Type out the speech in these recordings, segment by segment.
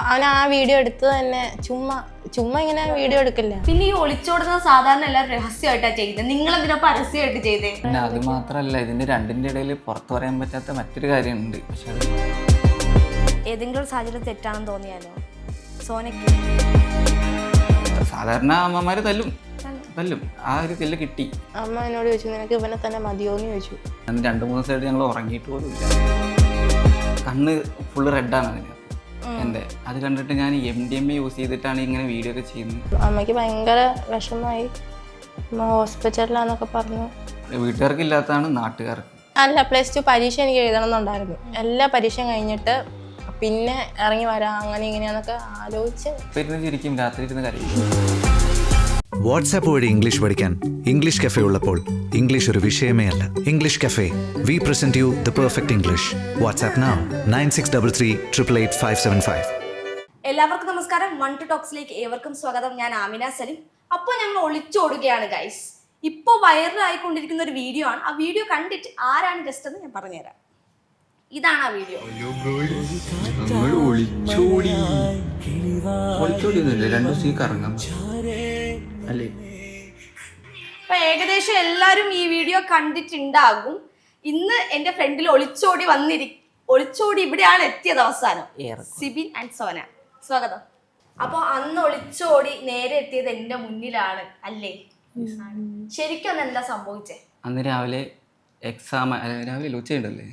അവൻ ആ വീഡിയോ എടുത്തത് തന്നെ ചുമ്മാ ഇങ്ങനെ വീഡിയോ എടുക്കില്ല. പിന്നെ ഈ ഒളിച്ചോടുന്നത് സാധാരണ എല്ലാവരും രഹസ്യമായിട്ടാ ചെയ്യുന്നത്, നിങ്ങൾ എന്തിനാ പരസ്യമായിട്ട് ചെയ്തേ? പിന്നെ അത് മാത്രല്ല, ഇതിന്റെ രണ്ടിന്റെ ഇടയിൽ പുറത്തു പറയാൻ പറ്റാത്ത മറ്റൊരു കാര്യമുണ്ട്. പക്ഷെ അത് ഏതെങ്കിലും ഒരു സാഹചര്യം തെറ്റാണെന്ന് തോന്നിയാലോ സോനയ്ക്ക്? സാധാരണ അമ്മമാര് തല്ലും ആ ഒരു തെല്ല് കിട്ടി. അമ്മ എന്നോട് ചോദിച്ചു, നിനക്ക് ഇവനെ തന്നെ മതിയോന്ന് ചോദിച്ചു. 2-3 ദിവസമായിട്ട് ഞങ്ങൾ ഉറങ്ങിയിട്ട് പോലും ഇല്ല. കണ്ണ് ഫുള്ള് റെഡാണ് അതിന് എൻ്റെ. അത് കണ്ടിട്ട് ഞാൻ MDMA യൂസ് ചെയ്തിട്ടാണ് ഇങ്ങനെ വീഡിയോ ഒക്കെ ചെയ്യുന്നത്. അമ്മയ്ക്ക് ഭയങ്കര വിഷമമായി. അമ്മ ഹോസ്പിറ്റലിലാന്നൊക്കെ പറഞ്ഞു. വീട്ടുകാർക്ക് ഇല്ലാത്തതാണ് നാട്ടുകാർക്ക്. അല്ല, +2 പരീക്ഷ എനിക്ക് എഴുതണമെന്നുണ്ടായിരുന്നു. എല്ലാ പരീക്ഷയും കഴിഞ്ഞിട്ട് പിന്നെ ഇറങ്ങി വരാം അങ്ങനെ ഇങ്ങനെയാന്നൊക്കെ ആലോചിച്ച് ഇരുന്ന് ചിരിക്കും, രാത്രി ഇരുന്ന് കരയും. വാട്സാപ്പ് വഴി ഇംഗ്ലീഷ് പഠിക്കാൻ ഇംഗ്ലീഷ് കഫേ ഉള്ളപ്പോൾ ഇംഗ്ലീഷ് ഒരു വിഷയമേ അല്ല. English cafe, we present you the perfect English. WhatsApp now 9633388575. എല്ലാവർക്കും നമസ്കാരം. 1 to ടോക്സിലേക്ക് ഏവർക്കും സ്വാഗതം. ഞാൻ ആമിന സലിം. അപ്പോൾ ഞങ്ങൾ ഒളിച്ചോടുകയാണ് ഗൈസ്. ഇപ്പോൾ വൈറലായിക്കൊണ്ടിരിക്കുന്ന ഒരു വീഡിയോ ആണ്. ആ വീഡിയോ കണ്ടിട്ട് ആരാണ് ജസ്റ്റ് എന്ന് ഞാൻ പറഞ്ഞുതരാം. ഇതാണ് ആ വീഡിയോ. അപ്പൊ ഏകദേശം എല്ലാരും ഈ വീഡിയോ കണ്ടിട്ടുണ്ടാകും. ഇന്ന് എന്റെ ഫ്രണ്ടിൽ ഒളിച്ചോടി ഇവിടെയാണ് എത്തിയത് അവസാനം. സിബിൻ ആൻഡ് സോന, സ്വാഗതം. അപ്പൊ അന്ന് ഒളിച്ചോടി നേരെ എത്തിയത് എന്റെ മുന്നിലാണ് അല്ലേ? ശരിക്കും അന്ന് എന്താ സംഭവിച്ചേ? അന്ന് രാവിലെ ഉച്ചയുണ്ടല്ലേ,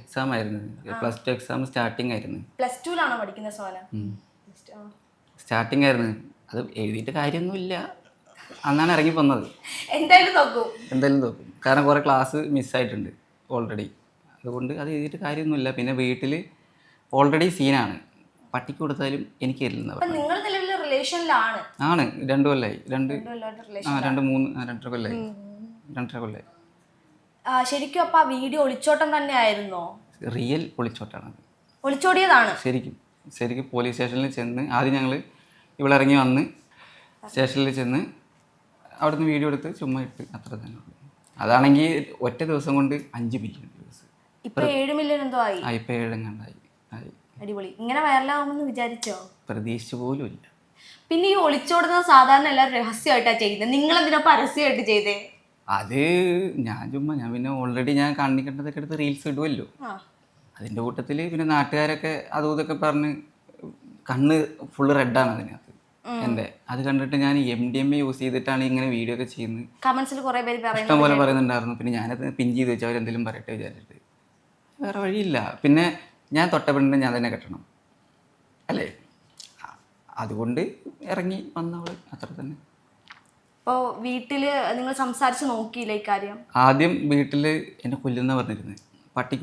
എക്സാം ആയിരുന്നു. +2 എക്സാം സ്റ്റാർട്ടിങ് ആയിരുന്നു. +2 പഠിക്കുന്നത് സോന? സ്റ്റാർട്ടിങ് ആയിരുന്നു. അത് എഴുതിയിട്ട് കാര്യമൊന്നുമില്ല. അന്നാണ് ഇറങ്ങി പോന്നത്. എന്തായാലും നോക്കും. കാരണം കുറേ ക്ലാസ് മിസ്സായിട്ടുണ്ട് ഓൾറെഡി. അതുകൊണ്ട് അത് എഴുതിയിട്ട് കാര്യമൊന്നുമില്ല. പിന്നെ വീട്ടിൽ ഓൾറെഡി സീനാണ്. പട്ടിക്ക് കൊടുത്താലും എനിക്ക് തരില്ലെന്ന് പറഞ്ഞു. നിങ്ങൾ നിലവിൽ റിലേഷനിലാണ്? ആണ്, 2 കൊല്ലമായി. 2-3 കൊല്ലമായി. ശരിക്കും അപ്പൊ ആ വീഡിയോ ഒളിച്ചോട്ടം തന്നെ ആയിരുന്നോ? റിയൽ ഒളിച്ചോട്ടാണ്. ഒളിച്ചോടിയതാണ് ശരിക്കും പോലീസ് സ്റ്റേഷനിൽ ചെന്ന് ആദ്യം ഞങ്ങൾ ഇവിടെ ഇറങ്ങി വന്ന് സ്റ്റേഷനിൽ ചെന്ന് അവിടുന്ന് വീഡിയോ എടുത്ത് ചുമ്മാ ഇട്ട്, അത്ര തന്നെ ഉള്ളൂ. അതാണെങ്കിൽ ഒറ്റ ദിവസം കൊണ്ട് 5 മില്യൺ വ്യൂസ്. ഇപ്പൊ 7 മില്യൺ എന്തോ ആയി. ഇപ്പൊ 7 കണ്ടായി. അടിപൊളി. ഇങ്ങനെ വൈറലാവുമെന്ന് വിചാരിച്ചോ? പ്രതീക്ഷിച്ചു പോലും ഇല്ല. പിന്നെ ഈ ഒളിച്ചോടുന്നത് സാധാരണ എല്ലാവരും രഹസ്യമായിട്ടാ ചെയ്യുന്നത്, നിങ്ങൾ എന്തിനാ പരസ്യമായിട്ട് ചെയ്തേ? അത് ഞാൻ പിന്നെ ഓൾറെഡി ഞാൻ കണ്ണിക്കണ്ടതൊക്കെ എടുത്ത് റീൽസ് ഇടുമല്ലോ. അതിൻ്റെ കൂട്ടത്തിൽ പിന്നെ നാട്ടുകാരൊക്കെ അതും ഇതൊക്കെ പറഞ്ഞ് കണ്ണ് ഫുള്ള് റെഡാണ് അതിനകത്ത് എൻ്റെ. അത് കണ്ടിട്ട് ഞാൻ MDMA യൂസ് ചെയ്തിട്ടാണ് ഇങ്ങനെ വീഡിയോ ഒക്കെ ചെയ്യുന്നത്. കമന്റ്സിൽ കുറേ പേര് ഇഷ്ടം പോലെ പറയുന്നുണ്ടായിരുന്നു. പിന്നെ ഞാനത് പിൻ ചെയ്ത് വെച്ചാൽ അവരെന്തെങ്കിലും പറയട്ടെ വിചാരിച്ചിട്ട് വേറെ വഴിയില്ല. പിന്നെ ഞാൻ തൊട്ട പെണ്ണിനെ ഞാൻ തന്നെ കെട്ടണം അല്ലേ, അതുകൊണ്ട് ഇറങ്ങി വന്നവൾ, അത്ര തന്നെ. അപ്പോൾ വീട്ടിൽ നിങ്ങൾ സംസാരിച്ച് നോക്കിയില്ല ഈ കാര്യം? ആദ്യം വീട്ടിൽ എന്നെ കൊല്ലുന്ന പറഞ്ഞിരുന്നത്. പട്ടിക്ക്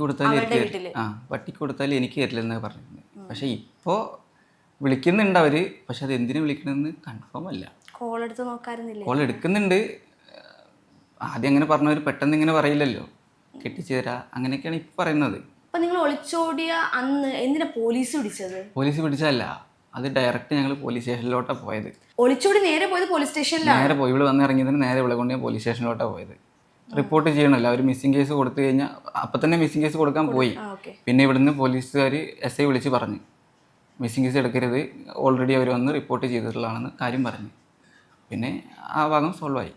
കൊടുത്താൽ എനിക്ക് തരില്ലെന്നാണ് പറഞ്ഞിരുന്നത്. പക്ഷെ ഇപ്പോൾ വിളിക്കുന്നുണ്ട് അവർ. പക്ഷെ അത് എന്തിനു വിളിക്കണമെന്ന് കൺഫേം അല്ല. കോൾ എടുക്കുന്നുണ്ട്. ആദ്യം അങ്ങനെ പറഞ്ഞവർ പെട്ടെന്ന് ഇങ്ങനെ പറയില്ലല്ലോ, കെട്ടിച്ചു തരാ അങ്ങനെയൊക്കെയാണ് ഇപ്പം പറയുന്നത്. അപ്പം നിങ്ങൾ ഒളിച്ചോടിയ അന്ന് എന്തിനാ പോലീസ് പിടിച്ചത്? പോലീസ് പിടിച്ചതല്ല, അത് ഡയറക്റ്റ് ഞങ്ങൾ പോലീസ് സ്റ്റേഷനിലോട്ടാണ് പോയത്. ഒളിച്ചോടി നേരെ പോയത് പോലീസ് സ്റ്റേഷനിലാണ്? നേരെ പോയി. ഇവിടെ വന്ന് ഇറങ്ങിയതിന് നേരെ ഇവിടെ കൊണ്ട് ഞാൻ പോലീസ് സ്റ്റേഷനിലോട്ടാണ് പോയത്. റിപ്പോർട്ട് ചെയ്യണമല്ലോ, അവർ മിസ്സിംഗ് കേസ് കൊടുത്തു കഴിഞ്ഞാൽ അപ്പം തന്നെ മിസ്സിംഗ് കേസ് കൊടുക്കാൻ പോയി. പിന്നെ ഇവിടുന്ന് പോലീസുകാർ SI വിളിച്ച് പറഞ്ഞു മിസ്സിംഗ് കേസ് എടുക്കരുത്, ഓൾറെഡി അവർ വന്ന് റിപ്പോർട്ട് ചെയ്തിട്ടുള്ളതാണെന്ന് കാര്യം പറഞ്ഞു. പിന്നെ ആ ഭാഗം സോൾവ് ആയി,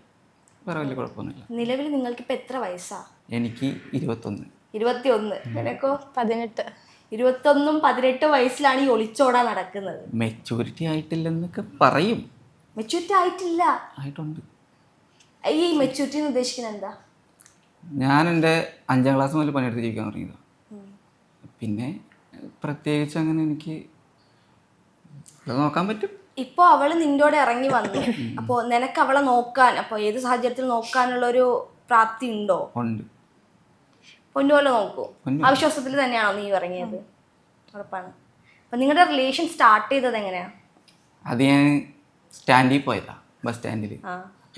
വേറെ വലിയ കുഴപ്പമൊന്നുമില്ല. നിലവിൽ നിങ്ങൾക്കിപ്പോൾ എത്ര വയസ്സാ? എനിക്ക് 21. 21. നിനക്കോ? 18. 21ഉം 18 വയസ്സിലാണ് ഈ ഒളിച്ചോടാൻ നടക്കുന്നത്. മെച്യൂരിറ്റി ആയിട്ടില്ലെന്നൊക്കെ പറയും. മെച്യൂരിറ്റി ആയിട്ടില്ല? ആയിട്ടുണ്ട്. ഈ മെച്യൂരിറ്റി എന്ന് ഉദ്ദേശിക്കുന്നത് എന്താ? ഞാൻ എൻ്റെ 5ാം ക്ലാസ് മുതൽ പണിയെടുത്ത് ജീവിക്കാൻ തുടങ്ങിയതാണ്. പിന്നെ പ്രത്യേകിച്ച് അങ്ങനെ എനിക്ക് നോക്കാൻ പറ്റും. ഇപ്പോൾ അവൾ നിന്നോട് ഇറങ്ങി വന്നു. അപ്പോൾ നിനക്ക് അവളെ നോക്കാൻ, അപ്പോൾ ഏത് സാഹചര്യത്തിൽ നോക്കാനുള്ളൊരു പ്രാപ്തി ഉണ്ടോ? ഉണ്ട്. പൊന്നുപോലെ നോക്കൂ. ആ വിശ്വാസത്തിൽ തന്നെയാണോ നീ ഇറങ്ങിയത്? ഉറപ്പാണ്. അപ്പം നിങ്ങളുടെ റിലേഷൻ സ്റ്റാർട്ട് ചെയ്തത് എങ്ങനെയാണ്? അത് ഞാൻ സ്റ്റാൻഡിൽ പോയതാ, ബസ് സ്റ്റാൻഡിൽ.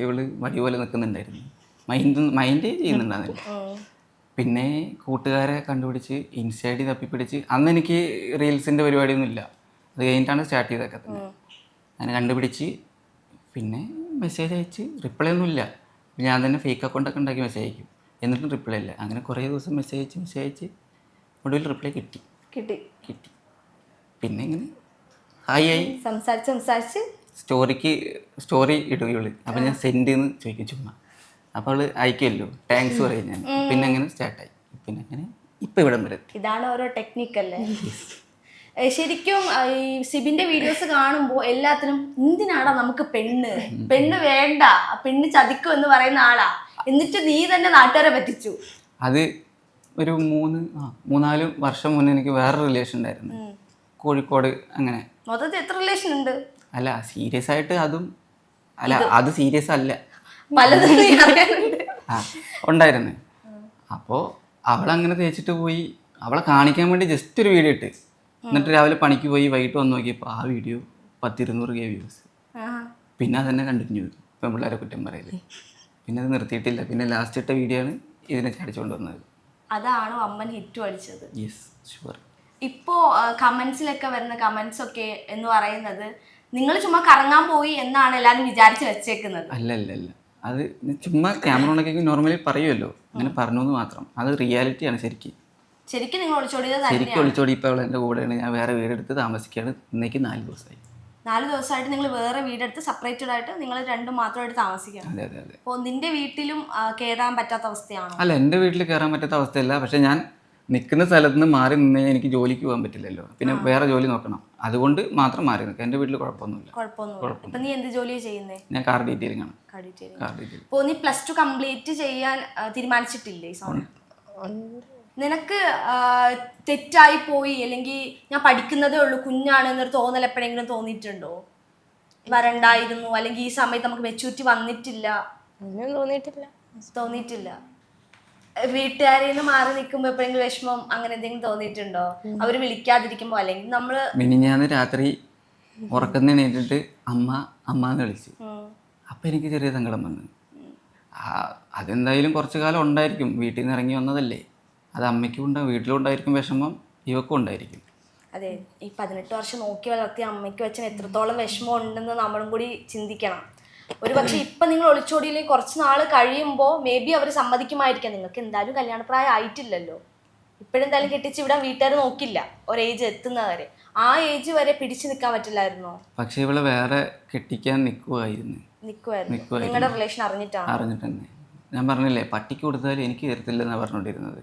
ഇവള് വടി പോലെ നിൽക്കുന്നുണ്ടായിരുന്നു, മൈൻഡ് ചെയ്യുന്നുണ്ടായിരുന്നില്ല. പിന്നെ കൂട്ടുകാരെ കണ്ടുപിടിച്ച് ഇൻസ്റ്റൈഡിൽ തപ്പിപ്പിടിച്ച്, അന്ന് എനിക്ക് റീൽസിൻ്റെ പരിപാടിയൊന്നും ഇല്ല, അത് കഴിഞ്ഞിട്ടാണ് സ്റ്റാർട്ട് ചെയ്തൊക്കെ തന്നെ. അങ്ങനെ കണ്ടുപിടിച്ച് പിന്നെ മെസ്സേജ് അയച്ച് റിപ്ലൈ ഒന്നുമില്ല. ഞാൻ തന്നെ ഫേക്ക് അക്കൗണ്ടൊക്കെ ഉണ്ടാക്കി മെസ്സേജ് അയക്കും, എന്നിട്ടും റിപ്ലൈ ഇല്ല. അങ്ങനെ കുറേ ദിവസം മെസ്സേജ് അയച്ച് ഒടുവിൽ റിപ്ലൈ കിട്ടി. പിന്നെ ഇങ്ങനെ ഹായ് സംസാരിച്ച് സ്റ്റോറി ഇടുകയുള്ളു. അപ്പം ഞാൻ സെൻഡ് എന്ന് ചോദിക്കും ചുമ്മാ. അപ്പോൾ അവള് അയക്കുമല്ലോ, താങ്ക്സ് പറയും ഞാൻ. പിന്നെ അങ്ങനെ സ്റ്റാർട്ടായി. പിന്നെ അങ്ങനെ ഇപ്പം ഇവിടം വരെ. ഇതാണ് ഓരോ ടെക്നിക്കല്ലേ. ശരിക്കും ഈ സിബിന്റെ വീഡിയോസ് കാണുമ്പോൾ എല്ലാത്തിനും എന്തിനാടാ നമുക്ക് പെണ്ണ് വേണ്ട, പെണ്ണ് ചതിക്കും എന്ന് പറയുന്ന ആളാ. എന്നിട്ട് നീ തന്നെ നാട്ടുകാരെ പറ്റിച്ചു. അത് ഒരു 3-4 വർഷം മുന്നേ എനിക്ക് വേറൊരു റിലേഷൻ ഉണ്ടായിരുന്നു, കോഴിക്കോട്. അങ്ങനെ മൊത്തത്തിൽ എത്ര റിലേഷൻ ഉണ്ട്? അല്ല സീരിയസ് ആയിട്ട് അതും അല്ല, അത് സീരിയസ് അല്ല, പലതും നീ അറിയാനുണ്ട്. ഉണ്ടായിരുന്നു. അപ്പോൾ അവളങ്ങനെ തേച്ചിട്ട് പോയി. അവളെ കാണിക്കാൻ വേണ്ടി ജസ്റ്റ് ഒരു വീഡിയോ ഇട്ട്, എന്നിട്ട് രാവിലെ പണിക്ക് പോയി വൈകിട്ട് വന്ന് നോക്കിയപ്പോൾ ആ വീഡിയോ 10-200K വ്യൂസ്. പിന്നെ അതന്നെ കണ്ടിന്യൂ ചെയ്തു. ഇപ്പം പിള്ളേരെ കുറ്റം പറയല്. പിന്നെ അത് നിർത്തിയിട്ടില്ല. പിന്നെ ലാസ്റ്റ് ഇട്ട വീഡിയോ ആണ് ഇതിനെ ചാടിച്ചുകൊണ്ട് വന്നത്. അതാണോ അമ്മൻ ഹിറ്റ് അടിച്ചത്? Yes, sure. ഇപ്പോൾ കമന്റ്സിലൊക്കെ വരുന്ന കമന്റ്സ് ഒക്കെ എന്ന് പറയുന്നത് നിങ്ങൾ ചുമ്മാ കറങ്ങാൻ പോയി എന്നാണ് എല്ലാവരും വിചാരിച്ച് വെച്ചേക്കുന്നത്. അല്ല, അത് ചുമ്മാ ക്യാമറ ഉണ്ടെങ്കിൽ നോർമലി പറയുമല്ലോ, അങ്ങനെ പറഞ്ഞു എന്ന് മാത്രം. അത് റിയാലിറ്റിയാണ്. ശരിക്കും നിങ്ങൾ ഒളിച്ചോടിയത്? ശരിക്കും ഒളിച്ചോടി. ഇപ്പോൾ അവൾ എൻ്റെ കൂടെയാണ്. ഞാൻ വേറെ വീടെടുത്ത് താമസിക്കുകയാണ്. ഇന്നേക്ക് 4 ദിവസമായി. 4 ദിവസമായിട്ട് നിങ്ങൾ വേറെ വീടെടുത്ത് സെപ്പറേറ്റഡ് ആയിട്ട് നിങ്ങൾ രണ്ടും മാത്രമായിട്ട് താമസിക്കാം. അതെ. അപ്പോൾ നിന്റെ വീട്ടിലും കയറാൻ പറ്റാത്ത അവസ്ഥയാണോ? അല്ല, എൻ്റെ വീട്ടിൽ കയറാൻ പറ്റാത്ത അവസ്ഥയല്ല. പക്ഷെ ഞാൻ നിൽക്കുന്ന സ്ഥലത്ത് നിന്ന് മാറി നിന്നേ എനിക്ക് ജോലിക്ക് പോകാൻ പറ്റില്ലല്ലോ. പിന്നെ വേറെ ജോലി നോക്കണം. അതുകൊണ്ട് മാത്രം മാറി നിൽക്കാം. എൻ്റെ വീട്ടിൽ കുഴപ്പമൊന്നുമില്ല. ഇപ്പൊ നീ എന്ത് ജോലിയാണ് ചെയ്യുന്നത്? ഞാൻ കാർ ഡീറ്റെയിലിംഗ് ആണ്. അപ്പോൾ നീ +2 കംപ്ലീറ്റ് ചെയ്യാൻ തീരുമാനിച്ചിട്ടില്ലേ? നിനക്ക് തെറ്റായി പോയി, അല്ലെങ്കിൽ ഞാൻ പഠിക്കുന്നതേ ഉള്ളൂ, കുഞ്ഞാണ് എന്നൊരു തോന്നൽ എപ്പോഴെങ്കിലും തോന്നിയിട്ടുണ്ടോ? വരണ്ടായിരുന്നു, അല്ലെങ്കിൽ ഈ സമയത്ത് നമുക്ക് മെച്ചൂരിറ്റി വന്നിട്ടില്ല? തോന്നിയിട്ടില്ല. വീട്ടുകാരിൽ നിന്ന് മാറി നിൽക്കുമ്പോ എപ്പോഴെങ്കിലും വിഷമം അങ്ങനെ എന്തെങ്കിലും തോന്നിയിട്ടുണ്ടോ? അവര് വിളിക്കാതിരിക്കുമ്പോ, അല്ലെങ്കിൽ നമ്മള് മിനിഞ്ഞാന്ന് രാത്രി ഉറക്കം എണീറ്റിട്ട് അമ്മ എന്ന് വിളിച്ചു. അപ്പം എനിക്ക് ചെറിയ സങ്കടം വന്നു. അതെന്തായാലും കുറച്ചു കാലം ഉണ്ടായിരിക്കും. വീട്ടിൽ നിന്ന് ഇറങ്ങി വന്നതല്ലേ, അത് അമ്മയ്ക്കും ഉണ്ടാവും, വീട്ടിലും ഉണ്ടായിരിക്കും വിഷമം, ഇവക്കും ഉണ്ടായിരിക്കും. അതെ, ഈ 18 വർഷം നോക്കി വളർത്തിയ അമ്മയ്ക്ക് വെച്ചാൽ എത്രത്തോളം വിഷമം ഉണ്ടെന്ന് നമ്മളും കൂടി ചിന്തിക്കണം. ഒരു പക്ഷെ ഇപ്പൊ നിങ്ങൾ ഒളിച്ചോടിയില്ലെങ്കിൽ കുറച്ച് നാള് കഴിയുമ്പോൾ മേ ബി അവർ സമ്മതിക്കുമായിരിക്കാം. നിങ്ങൾക്ക് എന്തായാലും കല്യാണപ്രായം ആയിട്ടില്ലല്ലോ. ഇപ്പോഴെന്തായാലും കെട്ടിച്ച് ഇവിടെ വീട്ടുകാർ നോക്കില്ല, ഒരു ഏജ് എത്തുന്നവരെ. ആ ഏജ് വരെ പിടിച്ചു നിൽക്കാൻ പറ്റില്ലായിരുന്നോ? പക്ഷെ ഇവളെ വേറെ കെട്ടിക്കാൻ നിൽക്കുമായിരുന്നു. നിങ്ങളുടെ റിലേഷൻ അറിഞ്ഞിട്ട് ഞാൻ പറഞ്ഞില്ലേ, പട്ടിക്ക് കൊടുത്താൽ എനിക്ക് തരത്തില്ലെന്നാണ് പറഞ്ഞുകൊണ്ടിരുന്നത്.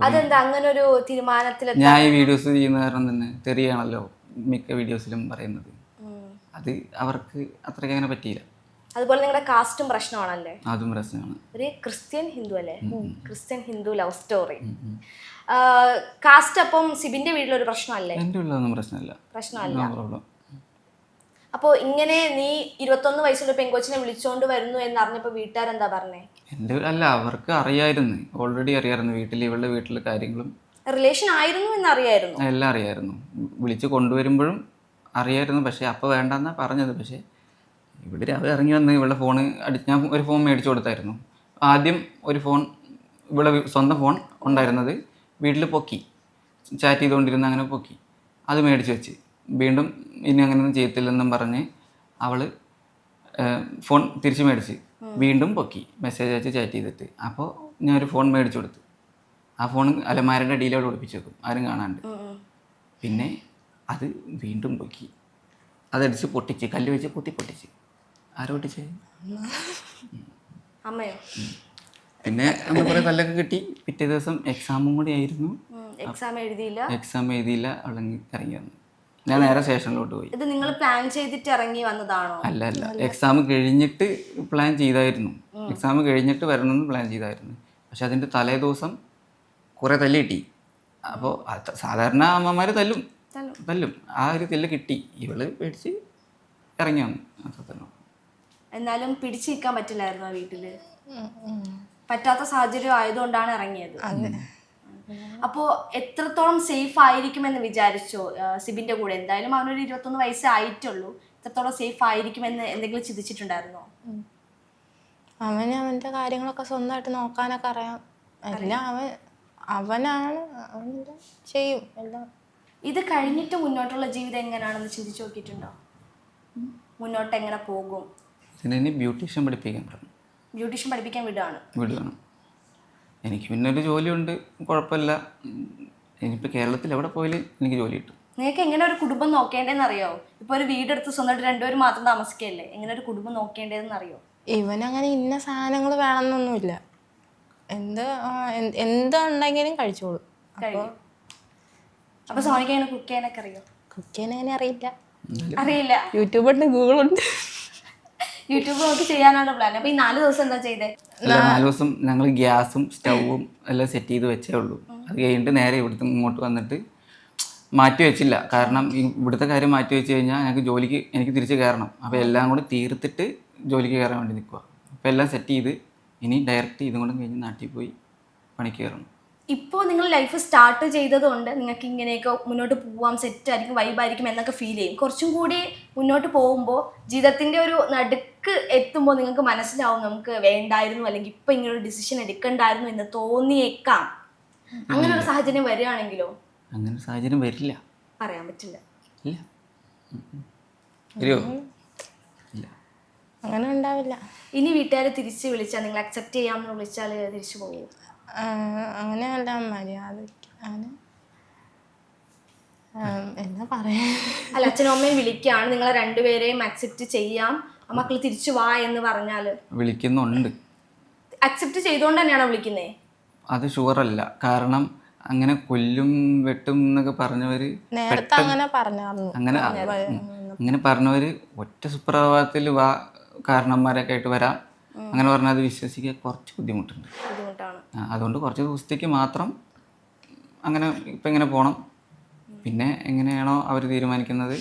അതെന്താ അങ്ങനെ ഒരു തീരുമാനത്തിൽ? ഞാൻ ഈ വീഡിയോസ് ചെയ്യുന്ന കാരണം തന്നെ തെറിയാണല്ലോ മിക്ക വീഡിയോസിലും പറയുന്നത്. അത് അവർക്ക് അത്രയ്ക്ക് അങ്ങനെ പറ്റിയില്ല. അതുപോലെ നിങ്ങളുടെ കാസ്റ്റും പ്രശ്നമാണല്ലേ? അതും പ്രശ്നമാണ്. ഒരു ക്രിസ്ത്യൻ ഹിന്ദു അല്ലേ? Christian Hindu love story. Caste അപ്പം സിബിന്റെ വീട്ടിലൊരു പ്രശ്നമല്ലേ? എൻ്റെ വീട്ടിലൊന്നും പ്രശ്നമല്ല. അപ്പോൾ ഇങ്ങനെ നീ 21 വയസ്സുള്ള പെങ്കൊച്ചിനെ വിളിച്ചോണ്ട് വരുന്നു എന്നറിഞ്ഞപ്പോൾ വീട്ടുകാരെന്താ പറഞ്ഞേ? അല്ല, അവർക്ക് അറിയായിരുന്നു, ഓൾറെഡി അറിയായിരുന്നു. ഇവളുടെ വീട്ടിലെ കാര്യങ്ങളും റിലേഷൻ ആയിരുന്നു എന്നറിയായിരുന്നു, എല്ലാം അറിയായിരുന്നു. വിളിച്ച് കൊണ്ടുവരുമ്പോഴും അറിയായിരുന്നു. പക്ഷേ അപ്പോൾ വേണ്ടെന്നാ പറഞ്ഞത്. പക്ഷേ ഇവിടെ രാവിലെ ഇറങ്ങി വന്ന് ഇവളുടെ ഫോണ് ഞാൻ ഒരു ഫോൺ മേടിച്ചു കൊടുത്തായിരുന്നു. ആദ്യം ഒരു ഫോൺ, ഇവിടെ സ്വന്തം ഫോൺ ഉണ്ടായിരുന്നത് വീട്ടിൽ പൊക്കി, ചാറ്റ് ചെയ്തുകൊണ്ടിരുന്ന അങ്ങനെ പൊക്കി, അത് മേടിച്ച് വെച്ച് വീണ്ടും ഇനി അങ്ങനെയൊന്നും ചെയ്യത്തില്ലെന്നും പറഞ്ഞ് അവൾ ഫോൺ തിരിച്ച് മേടിച്ച് വീണ്ടും പൊക്കി, മെസ്സേജ് അയച്ച് ചാറ്റ് ചെയ്തിട്ട്. അപ്പോൾ ഞാനൊരു ഫോൺ മേടിച്ചു കൊടുത്തു. ആ ഫോൺ അലമാരയുടെ അടിയിലോട്ട് ഒളിപ്പിച്ച് വെക്കും, ആരും കാണാണ്ട്. പിന്നെ അത് വീണ്ടും പൊക്കി, അതടിച്ച് പൊട്ടിച്ച്, കല്ല് വെച്ച് പൊട്ടിച്ച്. ആരോ പൊട്ടിച്ച്? അമ്മയോ? പിന്നെ അന്ന് കുറേ തല്ലൊക്കെ കിട്ടി. പിറ്റേ ദിവസം എക്സാമും കൂടി ആയിരുന്നു. എക്സാം എഴുതിയില്ല. അവളങ്ങ് ഇറങ്ങി വന്നു. ഞാൻ നേരെ സ്റ്റേഷനിലോട്ട് പോയി. ഇത് നിങ്ങൾ പ്ലാൻ ചെയ്തിട്ട് ഇറങ്ങി വന്നതാണോ? അല്ല, എക്സാം കഴിഞ്ഞിട്ട് പ്ലാൻ ചെയ്തായിരുന്നു. എക്സാം കഴിഞ്ഞിട്ട് വരണമെന്ന് പ്ലാൻ ചെയ്തായിരുന്നു. പക്ഷെ അതിൻ്റെ തലേ ദിവസം കുറേ തല്ല് കിട്ടി. അപ്പോൾ സാധാരണ അമ്മമാർ തല്ലും, ആ ഒരു തല്ല് കിട്ടി. ഇവള് പേടിച്ച് ഇറങ്ങി വന്നു. അത്രത്തന്നെ. എന്നാലും പിടിച്ചു നിൽക്കാൻ പറ്റില്ലായിരുന്നു വീട്ടില്? പറ്റാത്ത സാഹചര്യം ആയതുകൊണ്ടാണ് ഇറങ്ങിയത്. അപ്പോ എത്രത്തോളം സേഫ് ആയിരിക്കുമെന്ന് വിചാരിച്ചോ സിബിന്റെ കൂടെ? എന്തായാലും അവനൊരു 21 വയസ്സേ ആയിട്ടുള്ളൂ. എത്രത്തോളം സേഫ് ആയിരിക്കുമെന്ന് എന്തെങ്കിലും ചിന്തിച്ചിട്ടുണ്ടായിരുന്നോ? അവന്റെ കാര്യങ്ങളൊക്കെ സ്വന്തമായിട്ട് നോക്കാനൊക്കെ അറിയാം. എല്ലാം അവനാണ്, ചെയ്യും എല്ലാം. ഇത് കഴിഞ്ഞിട്ട് മുന്നോട്ടുള്ള ജീവിതം എങ്ങനെയാണെന്ന് ചിന്തിച്ചു നോക്കിയിട്ടുണ്ടോ? മുന്നോട്ട് എങ്ങനെ പോകും? ഇതിനെ ബ്യൂട്ടീഷ്യൻ പഠിപ്പിക്കാൻ പറഞ്ഞു. ബ്യൂട്ടീഷ്യൻ പഠിപ്പിക്കാൻ വിടുകയാണ്. എനിക്ക് പിന്നെ ഒരു ജോലിയുണ്ട്, കുഴപ്പമില്ല. ഇനിയിപ്പോൾ കേരളത്തിൽ എവിടെ പോയാലും എനിക്ക് ജോലി കിട്ടും. നിങ്ങൾക്ക് എങ്ങനെ ഒരു കുടുംബം നോക്കേണ്ടതെന്ന് അറിയോ? ഇപ്പൊ ഒരു വീടെടുത്ത് സ്വന്തമായിട്ട് രണ്ടുപേരും മാത്രം താമസിക്കല്ലേ, എങ്ങനെ ഒരു കുടുംബം നോക്കേണ്ടതെന്ന് അറിയോ? ഇവനങ്ങനെ ഇന്ന സാധനങ്ങൾ വേണമെന്നൊന്നുമില്ല, എന്തുണ്ടെങ്കിലും കഴിച്ചോളൂ. അപ്പൊ സോനിക്ക് എങ്ങനെ കുക്ക് ചെയ്യാനൊക്കെ അറിയോ? കുക്ക് ചെയ്യാൻ അങ്ങനെ അറിയില്ല. അറിയില്ല. യൂട്യൂബ് ഉണ്ട്, ഗൂഗിൾ ഉണ്ട്. യൂട്യൂബ് നോക്കി ചെയ്യാനാണ് പ്ലാൻ. അപ്പൊ ഈ 4 ദിവസം എന്താ ചെയ്തേ? 4 ദിവസം ഞങ്ങൾ ഗ്യാസും സ്റ്റൗവും എല്ലാം സെറ്റ് ചെയ്ത് വെച്ചേ ഉള്ളൂ. അത് കഴിഞ്ഞിട്ട് നേരെ ഇവിടുത്തെ ഇങ്ങോട്ട് വന്നിട്ട് മാറ്റി വെച്ചില്ല. കാരണം ഇവിടുത്തെ കാര്യം മാറ്റി വെച്ച് കഴിഞ്ഞാൽ എനിക്ക് തിരിച്ച് കയറണം. അപ്പോൾ എല്ലാം കൂടി തീർത്തിട്ട് ജോലിക്ക് കയറാൻ വേണ്ടി നിൽക്കുക. അപ്പോൾ എല്ലാം സെറ്റ് ചെയ്ത് ഇനി ഡയറക്റ്റ് ഇതും കൂടെ കഴിഞ്ഞ് നാട്ടിൽ പോയി പണിക്ക് കയറണം. ഇപ്പോൾ നിങ്ങൾ ലൈഫ് സ്റ്റാർട്ട് ചെയ്തതുകൊണ്ട് നിങ്ങൾക്ക് ഇങ്ങനെയൊക്കെ മുന്നോട്ട് പോവാം, സെറ്റ് ആയിരിക്കും, വൈബായിരിക്കും എന്നൊക്കെ ഫീൽ ചെയ്യും. കുറച്ചും കൂടി മുന്നോട്ട് പോകുമ്പോൾ ജീവിതത്തിൻ്റെ ഒരു നടുക്ക് എത്തുമ്പോൾ നിങ്ങൾക്ക് മനസ്സിലാവും നമുക്ക് വേണ്ടായിരുന്നു, അല്ലെങ്കിൽ ഇപ്പം ഇങ്ങനൊരു ഡിസിഷൻ എടുക്കണ്ടായിരുന്നു എന്ന് തോന്നിയേക്കാം. അങ്ങനെ ഒരു സാഹചര്യം വരികയാണെങ്കിലോ? അങ്ങനെ ഒരു സാഹചര്യം വരില്ല, പറയാൻ പറ്റില്ല. ഇല്ല. വരുമോ? ഇല്ല, അങ്ങനെ ഉണ്ടാവില്ല. ഇനി വീട്ടുകാർ തിരിച്ച് വിളിച്ചാൽ, നിങ്ങൾ അക്സെപ്റ്റ് ചെയ്യാമെന്ന് വിളിച്ചാൽ തിരിച്ചു പോകും? അങ്ങനെയല്ല, മര്യാദയ്ക്ക് അങ്ങനെ എന്നാ പറയാ. അല്ല, അച്ഛനും അമ്മയും വിളിക്കുകയാണ്, നിങ്ങളെ രണ്ടുപേരെയും അക്സെപ്റ്റ് ചെയ്യാം, മക്കൾ തിരിച്ചു വാ എന്ന് പറഞ്ഞാൽ വിളിക്കുന്നുണ്ട്. അക്സെപ്റ്റ് ചെയ്തുകൊണ്ട് തന്നെയാണോ വിളിക്കുന്നേ? അത് ഷുവറല്ല. കാരണം അങ്ങനെ കൊല്ലും വെട്ടും എന്നൊക്കെ പറഞ്ഞവര് നേരത്തെ അങ്ങനെ പറഞ്ഞായിരുന്നു. അങ്ങനെ പറഞ്ഞവര് ഒറ്റ സുപ്രഭാതത്തിൽ വാ കാരണന്മാരൊക്കെ ആയിട്ട് വരാം അങ്ങനെ പറഞ്ഞാൽ അത് വിശ്വസിക്കാൻ കുറച്ച് ബുദ്ധിമുട്ടാണ്. അതുകൊണ്ട് കുറച്ച് ദിവസത്തേക്ക് മാത്രം അങ്ങനെ ഇപ്പം ഇങ്ങനെ പോകണം. പിന്നെ എങ്ങനെയാണോ അവർ തീരുമാനിക്കുന്നത്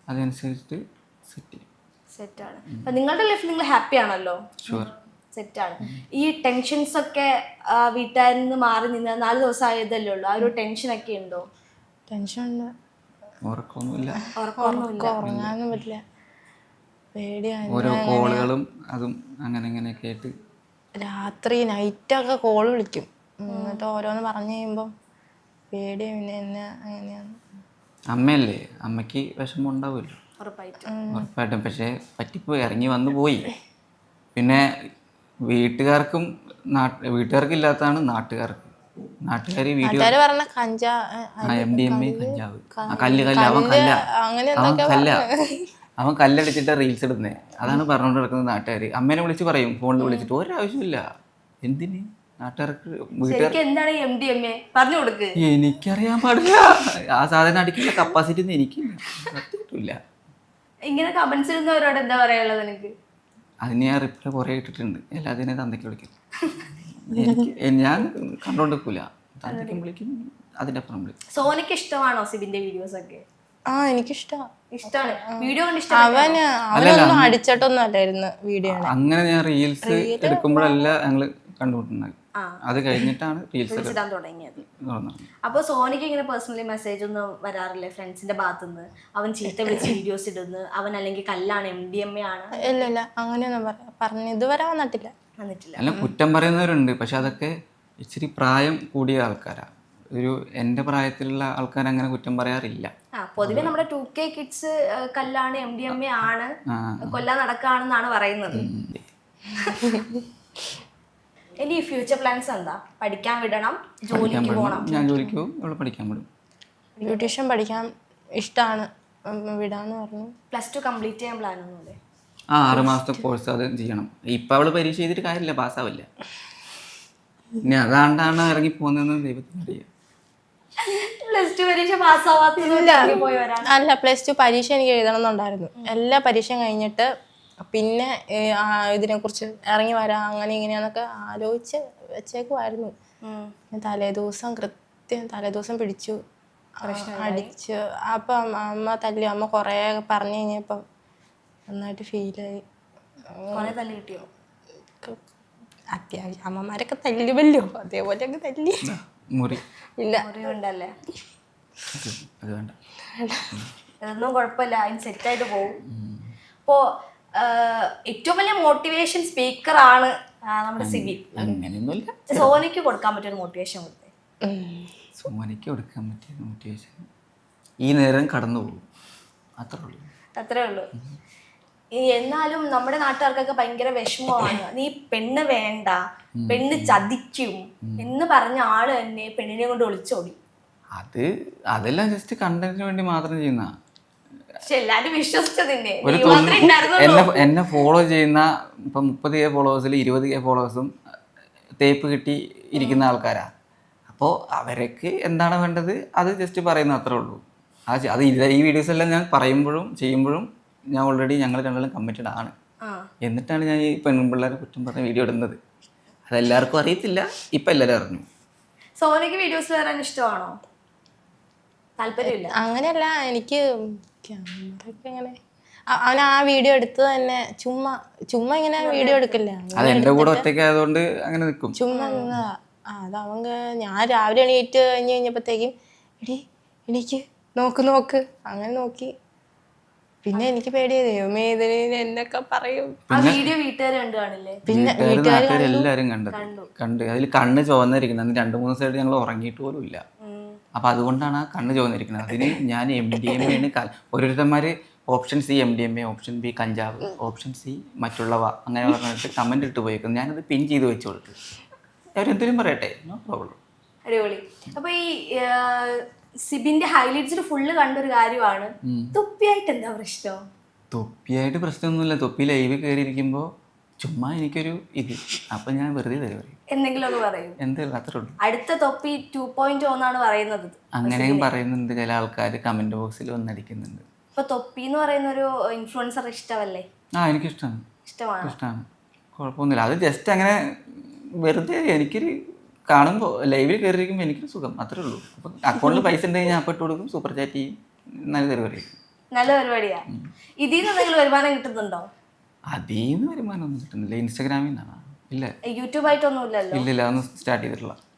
അതനുസരിച്ചിട്ട് സെറ്റാണ്. അപ്പം നിങ്ങളുടെ ലൈഫിൽ നിങ്ങൾ ഹാപ്പി ആണല്ലോ? ഷുവർ, സെറ്റാണ്. ഈ ടെൻഷൻസ് ഒക്കെ വീട്ടുകാരിൽ നിന്ന് മാറി നിന്ന് 4 ദിവസം ആയതല്ലേ ഉള്ളൂ, ആ ഒരു ടെൻഷനൊക്കെ ഉണ്ടോ? ടെൻഷൻ ഉണ്ട്. ഉറക്കമൊന്നുമില്ല, ഉറങ്ങാനൊന്നും പറ്റില്ല, പേടിയാണ്. ഓരോ കോളുകളും അതും അങ്ങനെ ഇങ്ങനെയൊക്കെ ആയിട്ട് രാത്രി നൈറ്റൊക്കെ കോൾ വിളിക്കും. എന്നിട്ട് ഓരോന്ന് പറഞ്ഞു കഴിയുമ്പോൾ പേടി. പിന്നെ എന്നെ അങ്ങനെയാണ്. അമ്മയല്ലേ, അമ്മയ്ക്ക് വിഷമം ഉണ്ടാവുമല്ലോ ഉറപ്പായിട്ടും. പക്ഷേ പറ്റിപ്പോയി, ഇറങ്ങി വന്നു പോയി. പിന്നെ വീട്ടുകാർക്കില്ലാത്തതാണ് നാട്ടുകാർക്ക്. നാട്ടുകാർ വീഡിയോ പറഞ്ഞ MDMA കഞ്ചാവ് അവൻ കല്ലടിച്ചിട്ട് റീൽസ് ഇടുന്നേ. അതാണ് പറഞ്ഞുകൊണ്ട് നടക്കുന്നത് നാട്ടുകാർ. അമ്മേനെ വിളിച്ച് പറയും, ഫോണിൽ വിളിച്ചിട്ട് ഒരാവശ്യമില്ല. എന്തിന് നാട്ടുകാർക്ക് എന്താണ് MDMA പറഞ്ഞു കൊടുക്ക്. എനിക്കറിയാൻ പാടില്ല, ആ സാധനം അടിക്കുന്ന കപ്പാസിറ്റി ഒന്നും എനിക്കില്ല. ഇങ്ങനെ കമന്റ്സ് ഇടുന്നവരോട് എന്താ പറയാനുള്ളത് നിനക്ക്? അതിന് ഞാൻ റിപ്ലൈ കുറേ ഇട്ടിട്ടുണ്ട്. എല്ലാത്തിനെയും തന്തയ്ക്ക് വിളിക്കും. ഞാൻ കണ്ടോണ്ടിരിക്കൂല, തന്തയ്ക്കും വിളിക്കും, അതിൻ്റെ അപ്പുറം വിളിക്കും. സോനയ്ക്ക് ഇഷ്ടമാണോ സിബിന്റെ വീഡിയോസ് ഒക്കെ? എനിക്കിഷ്ടമാണ്. വീഡിയോ അവനൊന്നും അടിച്ചിട്ടൊന്നും അല്ലായിരുന്നു വീഡിയോ. അങ്ങനെ ഞാൻ റീൽസ് എടുക്കുമ്പോഴല്ല ഞങ്ങള് കണ്ടുമുട്ടുന്നത്. അത് കഴിഞ്ഞിട്ടാണ് റീൽസ് ഇടാൻ തുടങ്ങിയത്. അപ്പൊ സോനിക്ക് ഇങ്ങനെ പേഴ്സണലി മെസ്സേജ് ഒന്നും വരാറില്ലേ ഫ്രണ്ട്സിന്റെ ഭാഗത്തുനിന്ന്? അവൻ ചീത്ത വിളിച്ച് വീഡിയോസ് ഇടുന്നു, അവൻ അല്ലെങ്കിൽ കല്ലാണ്, MDMA ആണ്? ഇല്ല, അങ്ങനെയൊന്നും പറഞ്ഞു ഇതുവരെ വന്നിട്ടില്ല. അല്ല, കുറ്റം പറയുന്നവരുണ്ട്. പക്ഷെ അതൊക്കെ ഇച്ചിരി പ്രായം കൂടിയ ആൾക്കാരാ. എൻ്റെ പ്രായത്തിലുള്ള ആൾക്കാർ അങ്ങനെ കുറ്റം പറയാറില്ല. പൊതുവെ നമ്മുടെ 2K കിഡ്സ് കല്ലാണ്, MDMA ആണ്, കൊല്ലാൻ നടക്കാണെന്നാണ് പറയുന്നത്. ഇനി ഫ്യൂച്ചർ പ്ലാൻസ് എന്താ? പഠിക്കാൻ വിടണം, ജോലിക്ക് പോകണം? ഞാൻ ജോലിക്ക് പോകും, ഇവിടെ പഠിക്കാൻ വിടും. ബ്യൂട്ടീഷ്യൻ പഠിക്കാൻ ഇഷ്ടമാണ്, വിടാന്ന് പറഞ്ഞു. +2 കംപ്ലീറ്റ് ചെയ്യാൻ പ്ലാൻ ഒന്നുമില്ലേ? 6 മാസത്തെ കോഴ്സ് അത് ചെയ്യണം. ഇപ്പം അവള് പരീക്ഷ ചെയ്തിട്ട് കാര്യമില്ല, പാസ്സാവില്ല. ഇനി അതാണ്ടാണ് ഇറങ്ങി പോകുന്നതെന്ന് ദൈവത്തിന് അറിയാം. +2 പരീക്ഷ പാസ്സാവാത്ത അല്ല, +2 പരീക്ഷ എനിക്ക് എഴുതണം എന്നുണ്ടായിരുന്നു. എല്ലാ പരീക്ഷയും കഴിഞ്ഞിട്ട് പിന്നെ ഇതിനെക്കുറിച്ച് ഇറങ്ങി വരാം അങ്ങനെ ഇങ്ങനെയാന്നൊക്കെ ആലോചിച്ച് വെച്ചേക്കുമായിരുന്നു. തലേദിവസം പിടിച്ചു, അടിച്ചു. അപ്പം അമ്മ തല്ലി. അമ്മ കുറേ പറഞ്ഞു കഴിഞ്ഞപ്പം നന്നായിട്ട് ഫീലായി. അത്യാവശ്യം അമ്മമാരൊക്കെ തല്ലുമല്ലോ, അതേപോലെയൊക്കെ തല്ലി. ഇല്ല, അതൊന്നും കുഴപ്പമില്ല, അതിന് സെറ്റായിട്ട് പോകും. ഇപ്പോ ഏറ്റവും വലിയ മോട്ടിവേഷൻ സ്പീക്കർ ആണ് നമ്മുടെ സിബി. സോനയ്ക്ക് കൊടുക്കാൻ പറ്റിയ മോട്ടിവേഷൻ കൊടുത്തേ? സോനയ്ക്ക് കൊടുക്കാൻ പറ്റിയ മോട്ടിവേഷൻ ഈ നേരം കടന്നു പോകും, അത്രേ ഉള്ളൂ. എന്നാലും നമ്മുടെ നാട്ടുകാർക്കൊക്കെ ഭയങ്കര വിഷമമാണ്. നീ പെണ്ണ് വേണ്ട, പെണ്ണ് ചതിക്കും എന്ന് പറഞ്ഞ ആള് തന്നെ പെണ്ണിനെ കൊണ്ട് ഒളിച്ചോടി. അതെല്ലാം ജസ്റ്റ് കണ്ടന്റിന് വേണ്ടി മാത്രം ചെയ്യുന്ന. പക്ഷെ എല്ലാരും വിശ്വസിച്ചതിന്നെ ഒരു നീ മാത്രമേ ഉണ്ടായിരുന്നുള്ളൂ. എന്നെ ഫോളോ ചെയ്യുന്ന ഇപ്പം 30K ഫോളോവേഴ്സിൽ 20K ഫോളോവേഴ്സും തേപ്പ് കിട്ടി ഇരിക്കുന്ന ആൾക്കാരാ. അപ്പോൾ അവർക്ക് എന്താണ് വേണ്ടത് അത് ജസ്റ്റ് പറയുന്ന അത്രേ ഉള്ളൂ. അത് ഈ വീഡിയോസ് എല്ലാം ഞാൻ പറയുമ്പോഴും ചെയ്യുമ്പോഴും ഞാൻ ഓൾറെഡി ഞങ്ങൾ രണ്ടാളും കമ്മിറ്റഡ് ആണ്. എന്നിട്ടാണ് ഞാൻ ഈ പെൺപിള്ളേരെ കുറ്റം പറഞ്ഞ വീഡിയോ ഇടുന്നത്. അതെല്ലാവർക്കും അറിയത്തില്ല, ഇപ്പം എല്ലാവരും അറിഞ്ഞു. സോനയ്ക്ക് വീഡിയോസ് വരാൻ ഇഷ്ടമാണോ? താല്പര്യമില്ല? അങ്ങനെയല്ല, എനിക്ക് ക്യാമറയൊക്കെ ഇങ്ങനെ അവൻ ആ വീഡിയോ എടുത്തത് തന്നെ ചുമ്മാ ഇങ്ങനെ വീഡിയോ എടുക്കില്ല. അത് എൻ്റെ കൂടെ ഒറ്റയ്ക്ക് ആയതുകൊണ്ട് അങ്ങനെ നിൽക്കും. ചുമ്മാ അത് അവങ്ക ഞാൻ രാവിലെ എണീറ്റ് കഴിഞ്ഞപ്പോഴത്തേക്കും എനിക്ക് നോക്ക് അങ്ങനെ നോക്കി. പിന്നെ എനിക്ക് പേടിയത് ദൈവമേ ഇതിന് എന്നൊക്കെ പറയും. ആ വീഡിയോ വീട്ടുകാർ കണ്ടു കാണില്ലേ? പിന്നെ എല്ലാവരും കണ്ട് അതിൽ കണ്ണ് ചുവന്നിരിക്കുന്നത്. അന്ന് 2-3 ദിവസമായിട്ട് ഞങ്ങൾ ഉറങ്ങിയിട്ട് പോലും ഇല്ല. അപ്പം അതുകൊണ്ടാണ് ആ കണ്ണ് ചുവന്നിരിക്കുന്നത്. അതിന് ഞാൻ MDMA ആണ്. ഓരോരുത്തന്മാർ option C MDMA, option B കഞ്ചാവ്, ഓപ്ഷൻ സി മറ്റുള്ളവ അങ്ങനെ പറഞ്ഞിട്ട് കമൻറ്റ് ഇട്ട് പോയിരിക്കുന്നു. ഞാനത് പിൻ ചെയ്ത് വെച്ച് കൊടുത്തു. അവരെന്തെങ്കിലും പറയട്ടെ, നോ പ്രോബ്ലം. അടിപൊളി. അപ്പൊ ഈ സിബിന്റെ ഹൈലൈറ്റ്സിൽ ഫുള്ള് കണ്ടൊരു കാര്യമാണ് തൊപ്പിയായിട്ട് എന്താ പ്രശ്നം? തൊപ്പിയായിട്ട് പ്രശ്നമൊന്നുമില്ല. തൊപ്പി ലൈവ് കയറിയിരിക്കുമ്പോൾ ചുമ്മാ എനിക്കൊരു അപ്പം ഞാൻ വെറുതെ തരും എന്തെങ്കിലും ഒക്കെ പറയും. എന്തെങ്കിലും അത്രേ ഉള്ളൂ. അടുത്ത തൊപ്പി 2.0 എന്നാണ് പറയുന്നത്. അങ്ങനെയും പറയുന്നുണ്ട് ചില ആൾക്കാർ, കമന്റ് ബോക്സിൽ വന്നടിക്കുന്നുണ്ട്. ഇപ്പൊ തൊപ്പി എന്ന് പറയുന്ന ഒരു ഇൻഫ്ലുവൻസർ ഇഷ്ടമല്ലേ? എനിക്കിഷ്ടമാണ്. ഇഷ്ടമാണ്. കുഴപ്പമൊന്നുമില്ല. അത് ജസ്റ്റ് അങ്ങനെ വെറുതെ എനിക്കൊരു കാണുമ്പോൾ ലൈവിൽ കയറിയിരിക്കുമ്പോൾ എനിക്കൊരു സുഖം, അത്രേ ഉള്ളൂ. അപ്പം അക്കൗണ്ടിൽ പൈസ ഉണ്ടെങ്കിൽ ഞാൻ അപ്പം ഇട്ട് കൊടുക്കും, സൂപ്പർ ചാറ്റ് ചെയ്യും. നല്ല പരിപാടിയാ. ഇതിൽ നിന്ന് എന്തെങ്കിലും വരുമാനം കിട്ടുന്നുണ്ടോ? അതിൽ നിന്ന് വരുമാനമൊന്നും കിട്ടുന്നില്ല. ഇൻസ്റ്റാഗ്രാമിൽ നിന്നാണ്. ഇല്ല, യൂട്യൂബായിട്ടൊന്നും ഇല്ലല്ലോ? ഇല്ല, അതൊന്നും സ്റ്റാർട്ട്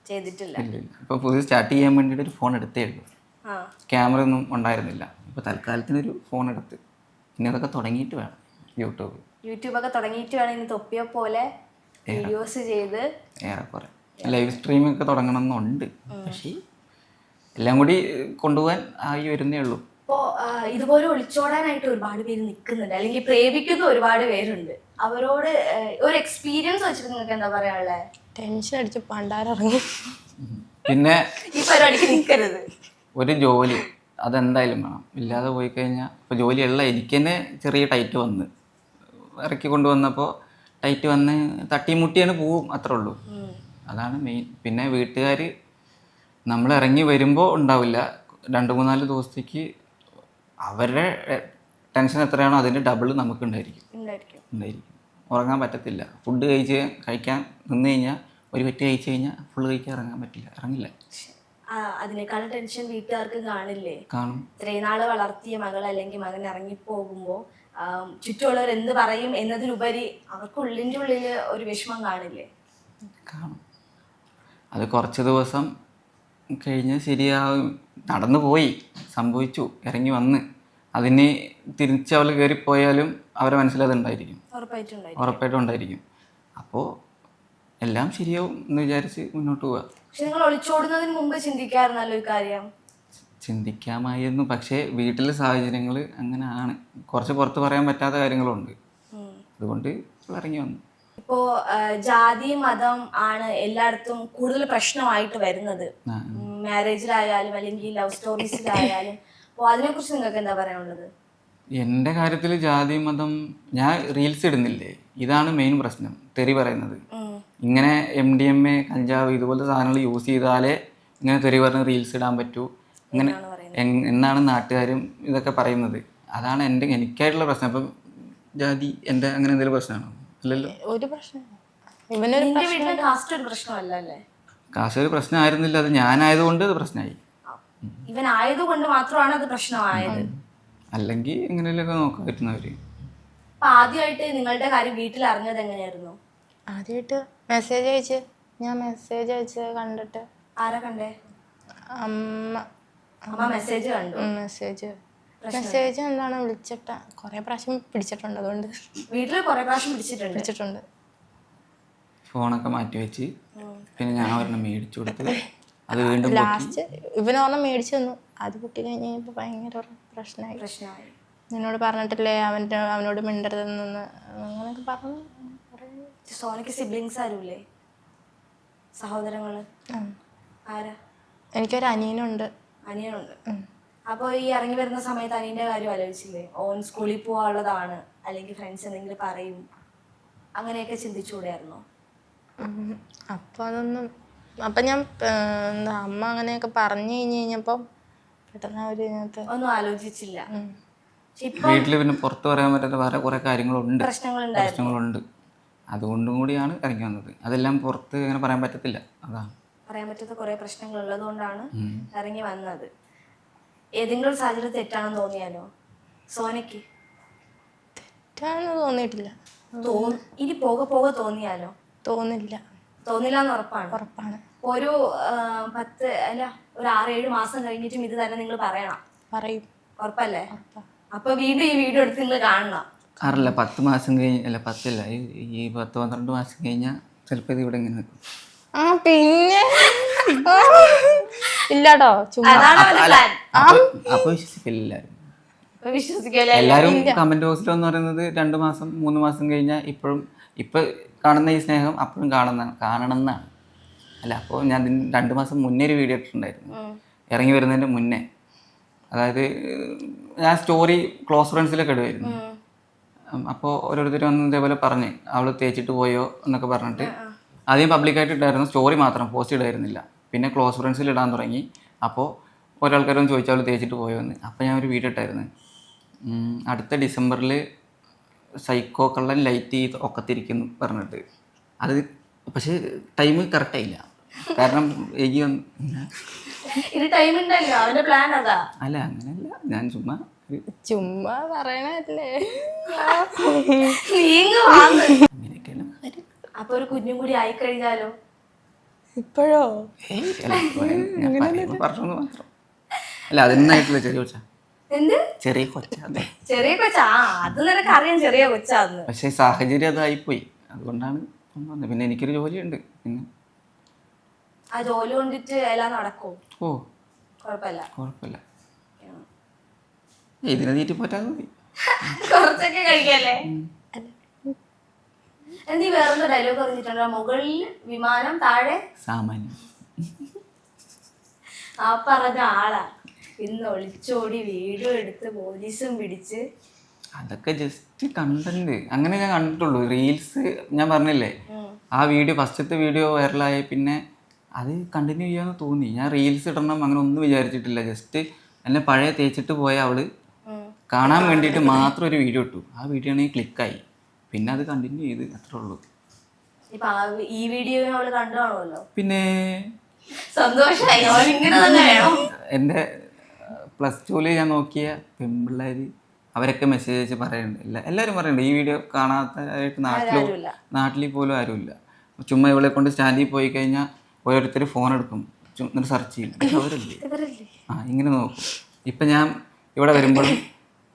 ചെയ്തിട്ടില്ല. ഇല്ല. ഇപ്പോൾ പുതിയ സ്റ്റാർട്ട് ചെയ്യാൻ വേണ്ടിയിട്ട് ഒരു ഫോൺ എടുത്തേ ഉള്ളൂ. ക്യാമറ ഒന്നും ഉണ്ടായിരുന്നില്ല. ഇപ്പോൾ തൽക്കാലത്തിനൊരു ഫോൺ എടുത്ത് ഇനി അതൊക്കെ തുടങ്ങിയിട്ട് വേണം. യൂട്യൂബൊക്കെ തുടങ്ങിയിട്ട് വേണം ഇനി തൊപ്പിയെ പോലെ വീഡിയോസ് ചെയ്ത് ഏറെക്കുറെ ലൈവ് സ്ട്രീമിംഗ് ഒക്കെ തുടങ്ങണമെന്നുണ്ട്. പക്ഷേ എല്ലാം കൂടി കൊണ്ടുപോകാൻ ആയി വരുന്നേ ഉള്ളൂ. ഇപ്പോൾ ഇതുപോലെ ഒളിച്ചോടാനായിട്ട് ഒരുപാട് പേര് നിൽക്കുന്നുണ്ട്, അല്ലെങ്കിൽ പ്രേമിക്കുന്ന ഒരുപാട് പേരുണ്ട്. അവരോട് ഒരു എക്സ്പീരിയൻസ് വെച്ചിട്ട് നിങ്ങൾക്ക് എന്താ പറയാനുള്ളത്? ടെൻഷൻ അടിച്ച് പണ്ടാരിറങ്ങി. പിന്നെ ഈ പരിപാടിക്ക് നിൽക്കരുത്. ഒരു ജോലി അതെന്തായാലും വേണം. ഇല്ലാതെ പോയി കഴിഞ്ഞാൽ ഇപ്പോൾ ജോലിയുള്ള എനിക്ക് തന്നെ ചെറിയ ടൈറ്റ് വന്ന് ഇറക്കി കൊണ്ടുവന്നപ്പോൾ ടൈറ്റ് വന്ന് തട്ടിമുട്ടിയാണ് പോവും, അത്രേ ഉള്ളൂ. അതാണ് മെയിൻ. പിന്നെ വീട്ടുകാർ നമ്മൾ ഇറങ്ങി വരുമ്പോൾ ഉണ്ടാവില്ല, 2-3-4 ദിവസത്തേക്ക് അവരുടെ ടെൻഷൻ എത്രയാണോ അതിൻ്റെ ഡബിൾ നമുക്ക് ഉണ്ടായിരിക്കും. ഉറങ്ങാൻ പറ്റത്തില്ല. ഫുഡ് കഴിക്കാൻ നിന്ന് കഴിഞ്ഞാൽ ഒരു പെറ്റ് കഴിച്ച് കഴിഞ്ഞാൽ ഫുള്ള് കഴിക്കാൻ ഇറങ്ങില്ല. അതിനേക്കാളും ടെൻഷൻ വീട്ടുകാർക്ക് കാണില്ലേ? കാണും. ഇത്രയും നാള് വളർത്തിയ മകൾ അല്ലെങ്കിൽ മകൻ ഇറങ്ങിപ്പോകുമ്പോൾ ചുറ്റുമുള്ളവർ എന്ത് പറയും എന്നതിലുപരി അവർക്ക് ഉള്ളിൻ്റെ ഉള്ളിൽ ഒരു വിഷമം കാണില്ലേ? കാണും. അത് കുറച്ച് ദിവസം കഴിഞ്ഞ് ശരിയാവും. നടന്നു പോയി, സംഭവിച്ചു, ഇറങ്ങി വന്ന് അതിന് തിരിച്ച് അവൾ കയറിപ്പോയാലും അവരെ മനസ്സിലതുണ്ടായിരിക്കും, ഉറപ്പായിട്ടും ഉണ്ടായിരിക്കും. അപ്പോൾ എല്ലാം ശരിയാവും എന്ന് വിചാരിച്ച് മുന്നോട്ട് പോവുക. പക്ഷെ നിങ്ങൾ ഒളിച്ചോടുന്നതിന് മുമ്പ് ചിന്തിക്കാറുണ്ടല്ലോ ഈ കാര്യം? ചിന്തിക്കാമായിരുന്നു. പക്ഷേ വീട്ടിലെ സാഹചര്യങ്ങൾ അങ്ങനെ ആണ്. കുറച്ച് പുറത്ത് പറയാൻ പറ്റാത്ത കാര്യങ്ങളുണ്ട്. അതുകൊണ്ട് ഇറങ്ങി വന്നു. ഇപ്പോ ജാതി മതം ആണ് എല്ലായിടത്തും കൂടുതൽ പ്രശ്നമായിട്ട് വരുന്നത്, മാരേജിലായാലും അല്ലെങ്കിൽ ലവ് സ്റ്റോറീസിലായാലും. അപ്പോൾ അതിനെക്കുറിച്ച് നിങ്ങൾക്ക് എന്താ പറയാനുള്ളത്? എൻ്റെ കാര്യത്തിൽ ജാതി മതം ഞാൻ റീൽസ് ഇടുന്നില്ലേ, ഇതാണ് മെയിൻ പ്രശ്നം. തെറി പറയുന്നത് ഇങ്ങനെ MDMA കഞ്ചാവ് ഇതുപോലത്തെ സാധനങ്ങൾ യൂസ് ചെയ്താലേ ഇങ്ങനെ തെറി പറഞ്ഞ് റീൽസ് ഇടാൻ പറ്റൂ അങ്ങനെ എന്നാണ് നാട്ടുകാരും ഇതൊക്കെ പറയുന്നത്. അതാണ് എനിക്കായിട്ടുള്ള പ്രശ്നം. അപ്പം ജാതി എൻ്റെ അങ്ങനെ എന്തെങ്കിലും പ്രശ്നമാണോ? അല്ലല്ലോ. ഒരു പ്രശ്നം കാശ് ഒരു പ്രശ്നമായിരുന്നില്ല. അത് ഞാനായതുകൊണ്ട് അത് പ്രശ്നമായി. ഇവനായതുകൊണ്ട് മാത്രമാണ് അത് പ്രശ്നമായത്. അല്ലെങ്കിൽ എങ്ങനെയൊക്കെ നോക്കാൻ പറ്റുന്നവര്. ആദ്യമായിട്ട് നിങ്ങളുടെ കാര്യം വീട്ടിൽ അറിഞ്ഞത് എങ്ങനെയായിരുന്നു? ആദ്യമായിട്ട് മെസ്സേജ് അയച്ച് കണ്ടിട്ട്. ആരാ കണ്ടേ? അമ്മ മെസ്സേജ് കണ്ടു. മെസ്സേജ് എന്താണ് വിളിച്ചിട്ട കൊറേ പ്രാവശ്യം പിടിച്ചിട്ടുണ്ട്. അതുകൊണ്ട് വീട്ടിൽ കൊറേ പ്രാവശ്യം പിടിച്ചിട്ടുണ്ട്. ഫോണൊക്കെ മാറ്റി വെച്ച് പിന്നെ ഞാൻ ഒരെണ്ണം മേടിച്ചു കൊടുത്ത് അത് വീണ്ടും ലാസ്റ്റ് ഇവനൊരെണ്ണം മേടിച്ചു തന്നു. അത് പൊട്ടി കഴിഞ്ഞപ്പോൾ ഭയങ്കര പ്രശ്നമായി. നിന്നോട് പറഞ്ഞിട്ടില്ലേ അവനോട് മിണ്ടരുതെന്ന് അങ്ങനെയൊക്കെ പറഞ്ഞു. സോനയ്ക്ക് സിബ്ലിങ്സ് ആരുമില്ലേ? സഹോദരങ്ങള് ആരാ? എനിക്കൊരു അനിയനുണ്ട്. അനിയനുണ്ട്. അപ്പോൾ ഈ ഇറങ്ങി വരുന്ന സമയത്ത് അനിയന്റെ കാര്യം ആലോചിച്ചില്ലേ? ഓൻ സ്കൂളിൽ പോകാനുള്ളതാണ്, അല്ലെങ്കിൽ ഫ്രണ്ട്സ് എന്തെങ്കിലും പറയും, അങ്ങനെയൊക്കെ ചിന്തിച്ചുകൂടെയായിരുന്നോ? അപ്പം അതൊന്നും അപ്പം ഞാൻ എന്താ അമ്മ അങ്ങനെയൊക്കെ പറഞ്ഞു കഴിഞ്ഞപ്പോൾ പെട്ടെന്ന് അവർ ഇതിനകത്ത് ഒന്നും ആലോചിച്ചില്ല. വീട്ടിൽ പിന്നെ പുറത്ത് പറയാൻ പറ്റാത്ത വേറെ കുറേ കാര്യങ്ങളുണ്ട്, പ്രശ്നങ്ങളുണ്ടായിരുന്നു. പ്രശ്നങ്ങളുണ്ട്. അതുകൊണ്ടും കൂടിയാണ് ഇറങ്ങി വന്നത്. അതെല്ലാം പുറത്ത് അങ്ങനെ പറയാൻ പറ്റത്തില്ല. അതാണ് പറയാൻ പറ്റാത്ത കുറെ പ്രശ്നങ്ങൾ ഉള്ളതുകൊണ്ടാണ് ഇറങ്ങി വന്നത്. ഏതെങ്കിലും ഒരു സാഹചര്യം തെറ്റാണെന്ന് തോന്നിയാലോ സോനയ്ക്ക്? തെറ്റാണെന്ന് തോന്നിയിട്ടില്ല. ഇനി പോകെ പോകെ തോന്നിയാലോ? തോന്നില്ല എന്ന് ഉറപ്പാണ്. ഉറപ്പാണ്. ഒരു 10 അല്ല ഒരു 6-7 മാസം കഴിഞ്ഞിട്ടും ഇത് തന്നെ നിങ്ങൾ പറയണം. പറയും. ഉറപ്പല്ലേ? അപ്പൊ വീണ്ടും ഈ വീഡിയോ എടുത്ത് നിങ്ങൾ കാണണം. അറിയില്ല, 10 മാസം കഴിഞ്ഞ് അല്ല 10 അല്ല ഈ 10-12 മാസം കഴിഞ്ഞാൽ ചിലപ്പോൾ ഇത് ഇവിടെ ഇങ്ങനെ നിൽക്കും. പിന്നെ ഇല്ലാട്ടോ ചുമ്മാ. അപ്പൊ വിശ്വസിക്കില്ല വിശ്വസിക്കല്ലേ? എല്ലാരും കമന്റ് ബോക്സിൽ എന്ന് പറയുന്നത് 2 മാസം 3 മാസം കഴിഞ്ഞാൽ ഇപ്പൊ കാണുന്ന ഈ സ്നേഹം അപ്പോഴും കാണണമെന്നാണ്. അല്ല, അപ്പോൾ ഞാൻ 2 മാസം മുന്നേ ഒരു വീഡിയോ ഇട്ടിട്ടുണ്ടായിരുന്നു, ഇറങ്ങി വരുന്നതിന്റെ മുന്നേ. അതായത് ഞാൻ സ്റ്റോറി ക്ലോസ് ഫ്രണ്ട്സിലൊക്കെ ഇടുമായിരുന്നു. അപ്പോൾ ഓരോരുത്തർ വന്ന് ഇതേപോലെ പറഞ്ഞ് അവൾ തേച്ചിട്ട് പോയോ എന്നൊക്കെ പറഞ്ഞിട്ട് ആദ്യം പബ്ലിക്കായിട്ട് ഇട്ടായിരുന്നു, സ്റ്റോറി മാത്രം പോസ്റ്റ് ഇടായിരുന്നില്ല. പിന്നെ ക്ലോസ് ഫ്രണ്ട്സിൽ ഇടാൻ തുടങ്ങി. അപ്പോൾ ഒരാൾക്കാരൊന്നും ചോദിച്ചാൽ അവൾ തേച്ചിട്ട് പോയോ എന്ന്. അപ്പോൾ ഞാൻ ഒരു വീഡിയോ ഇട്ടായിരുന്നു, അടുത്ത ഡിസംബറിൽ സൈക്കോ കള്ളൻ ലൈറ്റ് ചെയ്ത് ഒക്കത്തിരിക്കുന്നു പറഞ്ഞിട്ട്. അത് പക്ഷേ ടൈം കറക്റ്റായില്ല, കാരണം എനിക്ക് അല്ല അങ്ങനെയല്ല, ഞാൻ ചുമ്മാ പറയണല്ലേ. അങ്ങനെയൊക്കെയാണ്. അപ്പൊ ഒരു കുഞ്ഞും കൂടി ആയി കഴിഞ്ഞാലോ? ഇപ്പോഴോ? പറഞ്ഞു മാത്രം. അല്ല, അതിനായിട്ടുള്ള ചെറിയ കൊച്ചാ. എന്ത് ചെറിയ കൊച്ചാ? അതെ, ചെറിയ കൊച്ചാ. അത് നിനക്ക് അറിയാം ചെറിയ കൊച്ചാന്ന്. പക്ഷെ സാഹചര്യം അതായിപ്പോയി, അതുകൊണ്ടാണ് വന്നത്. പിന്നെ എനിക്കൊരു ജോലിയുണ്ട്. പിന്നെ ആ ജോലി കൊണ്ടിട്ട് എല്ലാം നടക്കും. ഓ കുഴപ്പമില്ല. ഇതിനെ തീറ്റി പറ്റാതെ മതി. കുറച്ചൊക്കെ കഴിക്കല്ലേ? നീ വേറെന്താ ഡയലോഗ് പറഞ്ഞിട്ടുണ്ടോ? മുകളിൽ വിമാനം, താഴെ സാമാന്യം. ആ പറഞ്ഞ ആളാ ഇന്ന് ഒളിച്ചോടി വീഡിയോ എടുത്ത് പോലീസും പിടിച്ച്. അതൊക്കെ ജസ്റ്റ് കണ്ടന്റ്, അങ്ങനെ ഞാൻ കണ്ടിട്ടുള്ളൂ. റീൽസ് ഞാൻ പറഞ്ഞില്ലേ, ആ വീഡിയോ ഫസ്റ്റത്തെ വീഡിയോ വൈറലായി. പിന്നെ അത് കണ്ടിന്യൂ ചെയ്യാന്ന് തോന്നി. ഞാൻ റീൽസ് ഇടണം അങ്ങനെ ഒന്നും വിചാരിച്ചിട്ടില്ല. ജസ്റ്റ് എന്നെ പഴയ തേച്ചിട്ട് പോയ അവള് കാണാൻ വേണ്ടിയിട്ട് മാത്രം ഒരു വീഡിയോ ഇട്ടു. ആ വീഡിയോ ആണെങ്കിൽ ക്ലിക്കായി. പിന്നെ അത് കണ്ടിന്യൂ ചെയ്ത്, അത്രേ ഉള്ളൂ. ഈ വീഡിയോ അവള് കണ്ടുകാണുമല്ലോ. പിന്നെ സന്തോഷമായി. എൻ്റെ +2 ഞാൻ നോക്കിയ പെൺപിള്ളേർ അവരൊക്കെ മെസ്സേജ് അയച്ച് പറയുന്നുണ്ട്. എല്ലാവരും പറയുന്നുണ്ട് ഈ വീഡിയോ കാണാത്തതായിട്ട് നാട്ടിൽ പോലും ആരുമില്ല. ചുമ്മാ ഇവളെ കൊണ്ട് സ്റ്റാൻഡിൽ പോയി കഴിഞ്ഞാൽ ഓരോരുത്തർ ഫോൺ എടുക്കും, എന്നിട്ട് സെർച്ച് ചെയ്യും. അവരല്ലേ ഇങ്ങനെ നോക്കും. ഇപ്പം ഞാൻ ഇവിടെ വരുമ്പോഴും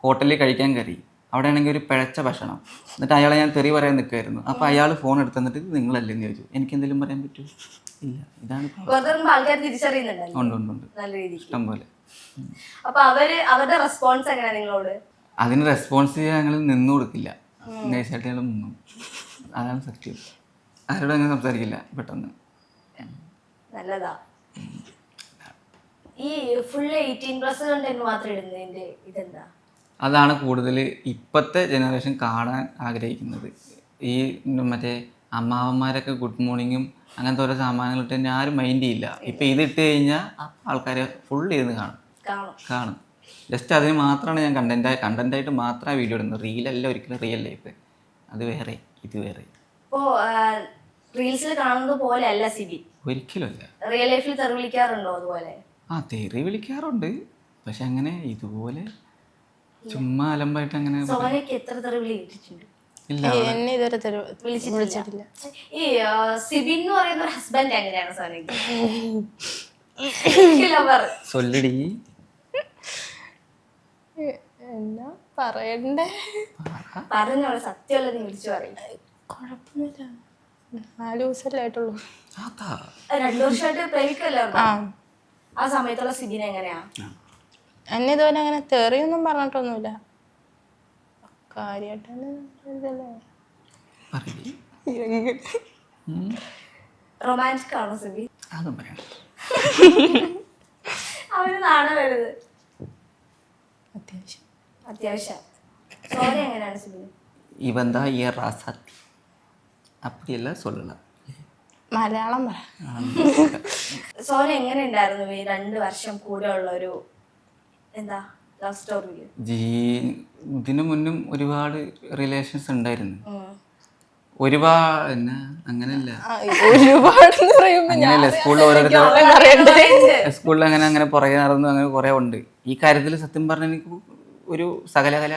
ഹോട്ടലിൽ കഴിക്കാൻ കയറി, അവിടെ ആണെങ്കിൽ ഒരു പിഴച്ച ഭക്ഷണം, എന്നിട്ട് അയാളെ ഞാൻ തെറി പറയാൻ നിൽക്കുമായിരുന്നു. അപ്പോൾ അയാൾ ഫോൺ എടുത്ത് തന്നിട്ട് ഇത് നിങ്ങളല്ലേ എന്ന് ചോദിച്ചു. എനിക്ക് എന്തെങ്കിലും പറയാൻ പറ്റുമോ? ഇല്ല. ഇതാണ് ഉണ്ട് ഇഷ്ടം പോലെ. അവരുടെ റെസ്പോൺസ് എങ്ങനെയാ നിങ്ങളോട്? അതിന് റെസ്പോൺസ് ചെയ്യാൻ ഞങ്ങൾ നിന്നു കൊടുക്കില്ല, നൈസായിട്ട് ഞങ്ങൾ നിന്നു. അതാണ് സത്യം. ആരോടും അങ്ങനെ സംസാരിക്കില്ല പെട്ടെന്ന്. നല്ലതാ. ഈ ഫുൾ 18+ കണ്ടന്റ് മാത്രം ഇടുന്നതിന്റെ ഇതെന്താ? അതാണ് കൂടുതൽ ഇപ്പോഴത്തെ ജനറേഷൻ കാണാൻ ആഗ്രഹിക്കുന്നത്. ഈ മറ്റേ അമ്മാവന്മാരൊക്കെ ഗുഡ് മോർണിംഗും അങ്ങനത്തെ ഓരോ സാമാനങ്ങളിട്ട് തന്നെ ആരും മൈൻഡ് ചെയ്യില്ല. ഇപ്പം ഇതിട്ട് കഴിഞ്ഞാൽ ആൾക്കാർ ഫുൾ ഇരുന്ന് കാണും. ജസ്റ്റ് അതിന് മാത്രമാണ് ഞാൻ കണ്ടന്റായിട്ട് മാത്രമേ വീഡിയോ ഇടുന്നത്. റീലല്ല, ഒരിക്കലും റിയൽ ലൈഫ്. അത് വേറെ, ഇത് വേറെ. ഇപ്പോൾ റീൽസിൽ കാണുന്നത് പോലെ അല്ല സിബി. ഒരിക്കലും അല്ല. റിയൽ ലൈഫിൽ തെറി വിളിക്കാറുണ്ടോ അതുപോലെ? തെറി വിളിക്കാറുണ്ട്, പക്ഷെ അങ്ങനെ ഇതുപോലെ ചുമ്മാ അലമ്പായിട്ട് അങ്ങനെ. സോനയ്ക്ക് എത്ര തെറി വിളി കിട്ടിയിട്ടുണ്ട്? ഇല്ല, എന്നെ ഇതുവരെ വിളിച്ചിട്ടില്ല. ഈ സിബിൻ എന്ന് പറയുന്ന ഒരു ഹസ്ബൻഡ് എങ്ങനെയാണ് സോനയ്ക്ക്? സൊല്ലടി എന്നാ പറയണ്ടേ? പറഞ്ഞോളൂ, സത്യമല്ല നീ വിളിച്ചു പറയും. കുഴപ്പമൊന്നുമില്ല, 4 ദിവസമല്ലേ ആയിട്ടുള്ളൂ. 2 വർഷമായിട്ട് പ്രേമിക്കല്ലോ. ആ സമയത്തുള്ള സിബിൻ എങ്ങനെയാ? എന്നെ ഇതുപോലെ അങ്ങനെ തെറിയൊന്നും പറഞ്ഞിട്ടൊന്നുമില്ല. കാര്യമായിട്ടാണ് റൊമാൻറ്റിക് ആണോ സിബി? അതും പറയാം. അവന് നാണം വരുത്. അത്യാവശ്യം. അത്യാവശ്യം. സോന എങ്ങനെയാണ് സിബിന്? ഇവൻ താ ഈ റാസാത്തി അപ്പടിയല്ല சொல்லலாம். മലയാളം പറ. സോന എങ്ങനെ ഉണ്ടായിരുന്നു ഈ 2 വർഷം കൂടെ ഉള്ള ഒരു എന്താ ലവ് സ്റ്റോറിയില്? ഇതിനു മുന്നും ഒരുപാട് റിലേഷൻസ് ഉണ്ടായിരുന്നു. ഒരുപാട് അങ്ങനെയല്ല അങ്ങനെയല്ല സ്കൂളിൽ ഓരോരുത്തർ സ്കൂളിൽ അങ്ങനെ പുറകെ നടന്നു അങ്ങനെ കുറെ ഉണ്ട്. ഈ കാര്യത്തിൽ സത്യം പറഞ്ഞ എനിക്ക് ഒരു സകലകല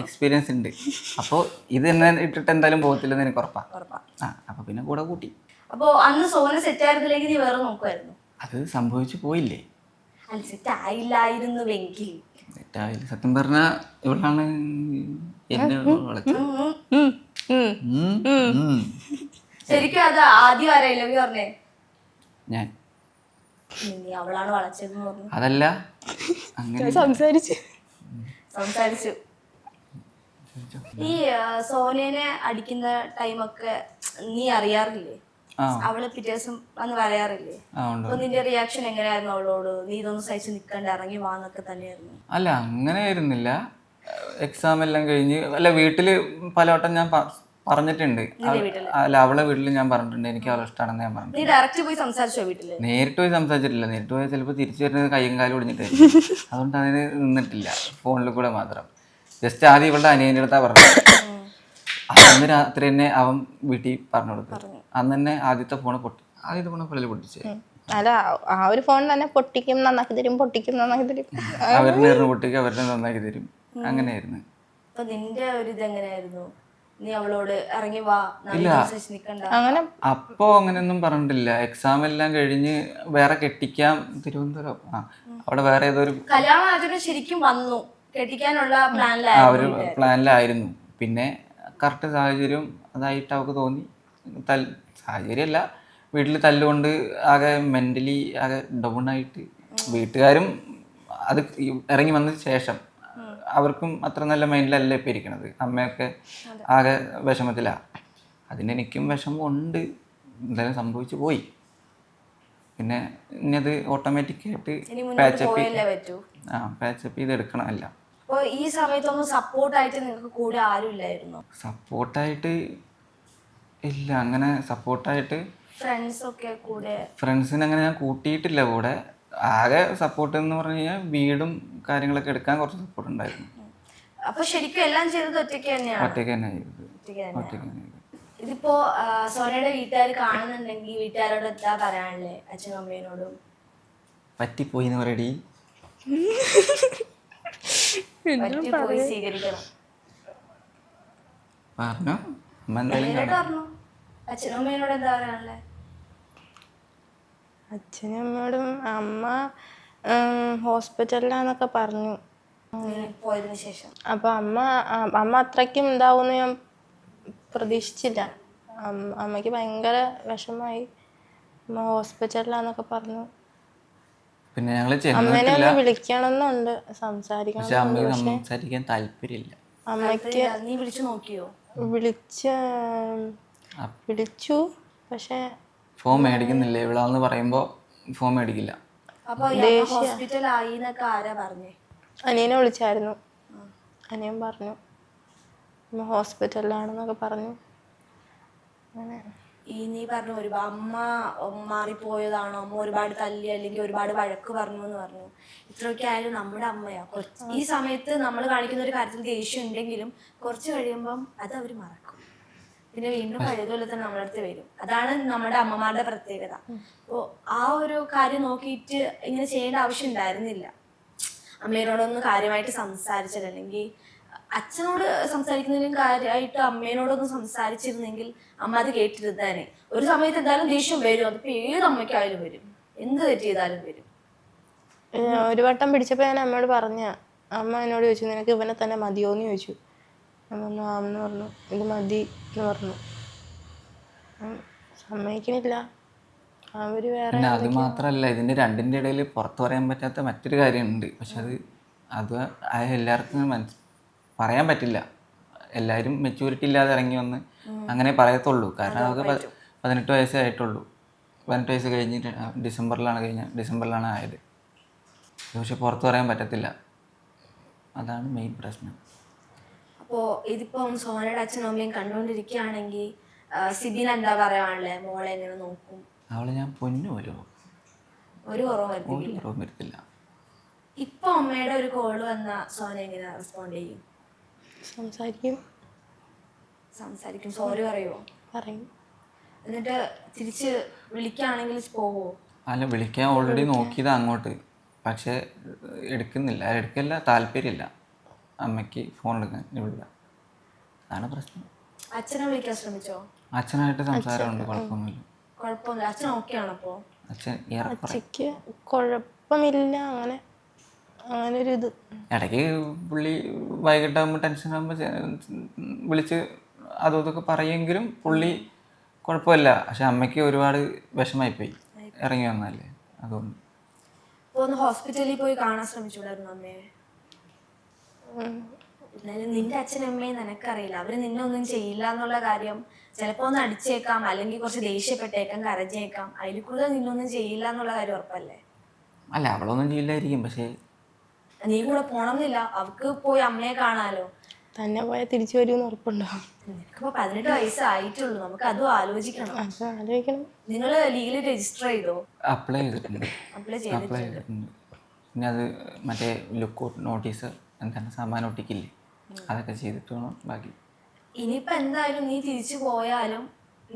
എക്സ്പീരിയൻസ് ഉണ്ട്. അപ്പോൾ ഇത് തന്നെ ഇട്ടിട്ട് എന്തായാലും പോകത്തില്ലെന്ന് എനിക്ക് ഉറപ്പാണ്. അപ്പൊ പിന്നെ കൂടെ കൂട്ടി. അപ്പൊ അന്ന് സോന സെറ്റ് ആയിരുന്നില്ലെങ്കിൽ നീ വേറെ നോക്കുമായിരുന്നു? അത് സംഭവിച്ചു പോയില്ലേ. സെറ്റ് ആയില്ലായിരുന്നുവെങ്കിൽ തെറ്റായില്ല. സത്യം പറഞ്ഞ ഇവളാണ് എന്നെ വളച്ചത്. ശരിക്കും അത് ആദ്യം ആരായില്ല പറഞ്ഞേ? ഞാൻ. നീ അവളാണ് വളച്ചതെന്ന് പറഞ്ഞു. അതല്ല അങ്ങനെ സംസാരിച്ചു. ഈ സോനേനെ അടിക്കുന്ന ടൈമൊക്കെ നീ അറിയാറില്ലേ? അവള് പിറ്റേ ദിവസം വന്ന് പറയാറില്ലേ? അപ്പൊ നിന്റെ റിയാക്ഷൻ എങ്ങനെയായിരുന്നു അവളോട്? നീ ഇതൊന്നും സഹിച്ച് നിക്കണ്ട ഇറങ്ങി വാന്നൊക്കെ തന്നെയായിരുന്നു? അല്ല അങ്ങനെ ആയിരുന്നില്ല. എക്സാം എല്ലാം കഴിഞ്ഞ് അല്ല വീട്ടില് പലവട്ടം ഞാൻ പറഞ്ഞിട്ടുണ്ട്. അല്ല അവളെ വീട്ടിൽ ഞാൻ പറഞ്ഞിട്ടുണ്ട് എനിക്ക് അവളെ ഇഷ്ടമാണെന്ന് ഞാൻ പറഞ്ഞു. നീ ഡയറക്റ്റ് പോയി സംസാരിച്ചോ വീട്ടില്? നേരിട്ട് പോയി സംസാരിച്ചിട്ടില്ല. നേരിട്ട് പോയി ചിലപ്പോൾ തിരിച്ചു വരുന്നത് കയ്യും കാലും ഒടിഞ്ഞിട്ടായിരുന്നു. അതുകൊണ്ട് അതിന് നിന്നിട്ടില്ല. ഫോണിൽ കൂടെ മാത്രം. ജസ്റ്റ് ആദ്യം ഇവളുടെ അനിയൻ്റെ അടുത്താ പറഞ്ഞത്. അന്ന് രാത്രി തന്നെ അവൻ വീട്ടിൽ പറഞ്ഞു കൊടുത്തു. അന്ന് തന്നെ ആദ്യത്തെ ഫോണ് പുള്ളിൽ പൊട്ടിച്ചേ. അല്ല ആ ഒരു ഫോൺ തന്നെ പൊട്ടിക്കും നന്നാക്കി തരും അവരുടെ പൊട്ടിക്കും അവരുടെ നന്നാക്കി തരും. അങ്ങനെയായിരുന്നു. അപ്പൊ നിന്റെ ഒരു ഇത് എങ്ങനെയായിരുന്നു? നീ അവളോട് ഇറങ്ങി വാ അങ്ങനെ അപ്പോ അങ്ങനെയൊന്നും പറഞ്ഞിട്ടില്ല. എക്സാം എല്ലാം കഴിഞ്ഞ് വേറെ കെട്ടിക്കാം തിരുവനന്തപുരം അവിടെ വേറെ ഏതൊരു കല്യാണം ശരിക്കും വന്നു കെട്ടിക്കാനുള്ള പ്ലാനിലായിരുന്നു. പിന്നെ കറക്റ്റ് സാഹചര്യം അതായിട്ട് അവൾക്ക് തോന്നി. സാഹചര്യമല്ല വീട്ടിൽ തല്ലുകൊണ്ട് ആകെ മെന്റലി ആകെ ഡൗൺ ആയിട്ട് വീട്ടുകാരും അത് ഇറങ്ങി വന്നതിന് ശേഷം അവർക്കും അത്ര നല്ല മൈൻഡിലല്ല ഇപ്പം ഇരിക്കണത്. അമ്മയൊക്കെ ആകെ വിഷമത്തിലാണ്. അതിനെനിക്കും വിഷമം ഉണ്ട്. എന്തായാലും സംഭവിച്ചു പോയി. പിന്നെ ഇനി അത് ഓട്ടോമാറ്റിക്കായിട്ട് പാച്ചപ്പ് ചെയ്ത് എടുക്കണമല്ല. ഈ സമയത്തൊന്നും സപ്പോർട്ടായിട്ട് നിങ്ങൾക്ക് കൂടെ ആരും ഇല്ലായിരുന്നോ? സപ്പോർട്ടായിട്ട് ഇല്ല. അങ്ങനെ സപ്പോർട്ടായിട്ട് ഫ്രണ്ട്സിനെ അങ്ങനെ ഞാൻ കൂട്ടിയിട്ടില്ല കൂടെ. ആകെ സപ്പോർട്ട് എന്ന് പറഞ്ഞു കഴിഞ്ഞാൽ വീടും കാര്യങ്ങളൊക്കെ എടുക്കാൻ കുറച്ച് സപ്പോർട്ട് ഉണ്ടായിരുന്നു. അപ്പൊ ശരിക്കും എല്ലാം ചെയ്തത് ഒറ്റയ്ക്ക് തന്നെ ഇതിപ്പോ സോനയുടെ വീട്ടുകാർ കാണുന്നുണ്ടെങ്കിൽ വീട്ടുകാരോട് എന്താ പറയാനല്ലേ? അച്ഛനും അമ്മേനോടും പറ്റിപ്പോയി എന്ന് പറയടി. പോയി സ്വീകരിക്കണം പറഞ്ഞോ. അമ്മ എന്തായാലും അച്ഛനും അമ്മേനോട് എന്താ പറയാനല്ലേ? അച്ഛനും അമ്മയോടും അമ്മ ഹോസ്പിറ്റലിലാന്നൊക്കെ പറഞ്ഞു പോയതിനു ശേഷം. അപ്പൊ അമ്മ അത്രയ്ക്കും ഉണ്ടാവുമെന്ന് ഞാൻ പ്രതീക്ഷിച്ചില്ല. അമ്മയ്ക്ക് ഭയങ്കര വിഷമായി. അമ്മ ഹോസ്പിറ്റലിലാന്നൊക്കെ പറഞ്ഞു. പിന്നെ ഞങ്ങള് അമ്മേനെ ഒന്ന് വിളിക്കണമെന്നുണ്ട്, സംസാരിക്കാൻ താല്പര്യമില്ല അമ്മയ്ക്ക്. നീ വിളിച്ചു നോക്കിയോ? വിളിച്ചു പക്ഷെ ഫോൺ മേടിക്കുന്നില്ല. ഇവിടാന്ന് പറയുമ്പോ ഫോൺ മേടിക്കില്ല. അനിയനെ വിളിച്ചായിരുന്നു. അനിയൻ പറഞ്ഞു ഹോസ്പിറ്റലിലാണെന്നൊക്കെ പറഞ്ഞു. അങ്ങനെ നീ പറഞ്ഞു ഒരുപാട് അമ്മ മാറിപ്പോയതാണോ, അമ്മ ഒരുപാട് തല്ലി അല്ലെങ്കിൽ ഒരുപാട് വഴക്ക് പറഞ്ഞു എന്ന് പറഞ്ഞു. ഇത്രയൊക്കെ ആയാലും നമ്മുടെ അമ്മയാ. ഈ സമയത്ത് നമ്മൾ കാണിക്കുന്ന ഒരു കാര്യത്തിൽ ദേഷ്യം ഉണ്ടെങ്കിലും കുറച്ച് കഴിയുമ്പം അത് അവർ മറക്കും. പിന്നെ വീണ്ടും പഴയതുപോലെ തന്നെ നമ്മുടെ അടുത്ത് വരും. അതാണ് നമ്മുടെ അമ്മമാരുടെ പ്രത്യേകത. അപ്പോൾ ആ ഒരു കാര്യം നോക്കിയിട്ട് ഇങ്ങനെ ചെയ്യേണ്ട ആവശ്യം ഉണ്ടായിരുന്നില്ല. അമ്മയോടൊന്ന് കാര്യമായിട്ട് സംസാരിച്ചില്ല, അല്ലെങ്കിൽ അച്ഛനോട് സംസാരിക്കുന്നതിനും കാര്യമായിട്ട് അമ്മേനോടൊന്ന് സംസാരിച്ചിരുന്നെങ്കിൽ അമ്മ അത് കേട്ടിരുന്നേനെ. ഒരു സമയത്ത് എന്തായാലും ദേഷ്യം വരും. അതിപ്പോ ഏത് അമ്മയ്ക്കായാലും വരും, എന്ത് തെറ്റ് ചെയ്താലും വരും. ഒരു വട്ടം പിടിച്ചപ്പോ ഞാൻ അമ്മയോട് പറഞ്ഞ, അമ്മ എന്നോട് ചോദിച്ചു നിനക്ക് ഇവനെ തന്നെ മതിയോന്ന് ചോദിച്ചു. അമ്മ ആമെന്ന് പറഞ്ഞു, ഇത് മതി എന്ന് പറഞ്ഞു. സമ്മതിക്കണില്ല അവര്. വേറെ അത് മാത്രല്ല ഇതിന്റെ രണ്ടിന്റെ ഇടയിൽ പുറത്തു പറയാൻ പറ്റാത്ത മറ്റൊരു കാര്യമുണ്ട്. പക്ഷെ അത് എല്ലാവർക്കും പറയാൻ പറ്റില്ല. എല്ലാവരും മെച്യൂരിറ്റി ഇല്ലാതെ ഇറങ്ങി വന്ന് അങ്ങനെ പറയത്തുള്ളൂ. കാരണം അവർക്ക് 18 വയസ്സേ ആയിട്ടുള്ളൂ. 18 വയസ്സ് കഴിഞ്ഞ് ഡിസംബറിലാണ് ആയത്. പക്ഷെ പുറത്ത് പറയാൻ പറ്റത്തില്ല, അതാണ് മെയിൻ പ്രശ്നം. അപ്പോൾ ഇതിപ്പം സോനയുടെ അച്ഛനും അമ്മയും കണ്ടുകൊണ്ടിരിക്കുകയാണെങ്കിൽ സിബിൻ എന്താ പറയാനുള്ളത്? മോളെ എങ്ങനെ നോക്കും? അവളെ ഞാൻ പൊന്നു പോലും ഒരു കുറവും വരുത്തില്ല. ഒരു കുറവും വരുത്തില്ല. ഇപ്പൊ അമ്മയുടെ ഒരു കോള് വന്ന സോന എങ്ങനെ റെസ്പോണ്ട് ചെയ്യും? സംസാരിക്കും. സോറി പറയുമോ? പറയും. എന്നിട്ട് തിരിച്ച് വിളിക്കുകയാണെങ്കിൽ പോവോ? അല്ല, വിളിക്കാൻ ഓൾറെഡി നോക്കിയത് അങ്ങോട്ട്, പക്ഷേ എടുക്കില്ല, താല്പര്യമില്ല അമ്മയ്ക്ക് ഫോൺ എടുക്കാൻ ഇവിടെ. അതാണ് പ്രശ്നം. അച്ഛനെ വിളിക്കാൻ ശ്രമിച്ചോ? അച്ഛനായിട്ട് സംസാരമുണ്ട്, കുഴപ്പമൊന്നുമില്ല. കുഴപ്പമൊന്നുമില്ല. അച്ഛൻ ഓക്കെ ആണപ്പോ? അച്ഛൻ ഏറെക്കുറെ അച്ഛക്ക് കുഴപ്പമില്ല, അങ്ങനെ ഒരു ഇത്. ഇടയ്ക്ക് പുള്ളി വൈകിട്ടാകുമ്പോൾ ടെൻഷനാകുമ്പോൾ വിളിച്ച് അതും ഇതൊക്കെ പറയുമെങ്കിലും പുള്ളി കുഴപ്പമില്ല. പക്ഷെ അമ്മയ്ക്ക് ഒരുപാട് വിഷമായിപ്പോയി ഇറങ്ങി വന്നല്ലേ, അതുകൊണ്ട്. അപ്പോൾ ഒന്ന് ഹോസ്പിറ്റലിൽ പോയി കാണാൻ ശ്രമിച്ചുകൂടായിരുന്നു അമ്മയെ? എന്നാലും നിന്റെ അച്ഛനും അമ്മയും നിനക്കറിയില്ല, അവര് നിന്നെ ഒന്നും ചെയ്യില്ല എന്നുള്ള കാര്യം. ചിലപ്പോ ഒന്ന് അടിച്ചേക്കാം, അല്ലെങ്കിൽ കുറച്ച് ദേഷ്യപ്പെട്ടേക്കാം, കരഞ്ഞേക്കാം. അതിൽ കൂടുതൽ നിന്നൊന്നും ചെയ്യില്ല എന്നുള്ള കാര്യം ഉറപ്പല്ലേ? അല്ല, അവളൊന്നും ചെയ്യില്ലായിരിക്കും, പക്ഷേ നീ കൂടെ പോണമെന്നില്ല, അവർക്ക് പോയി അമ്മയെ കാണാലോ. തന്നെ പോയാൽ തിരിച്ചു വരുമെന്ന് ഉറപ്പുണ്ടാവും. നിനക്കിപ്പോ 18 വയസ്സായിട്ടുള്ളൂ, നമുക്ക് അതും ആലോചിക്കണം. ആലോചിക്കണം. നിങ്ങൾ ലീഗലി രജിസ്റ്റർ ചെയ്തോ? അപ്ലൈ ചെയ്തിട്ടുണ്ട്. അപ്ലൈ അപ്ലൈ ചെയ്തിട്ടുണ്ട്. പിന്നെ അത് മറ്റേ ലുക്ക് നോട്ടീസ് എന്താണ് സമ്മാനം ഒട്ടിക്കില്ലേ, അതൊക്കെ ചെയ്തിട്ട് വേണം ബാക്കി. ഇനിയിപ്പോ എന്തായാലും നീ തിരിച്ചു പോയാലും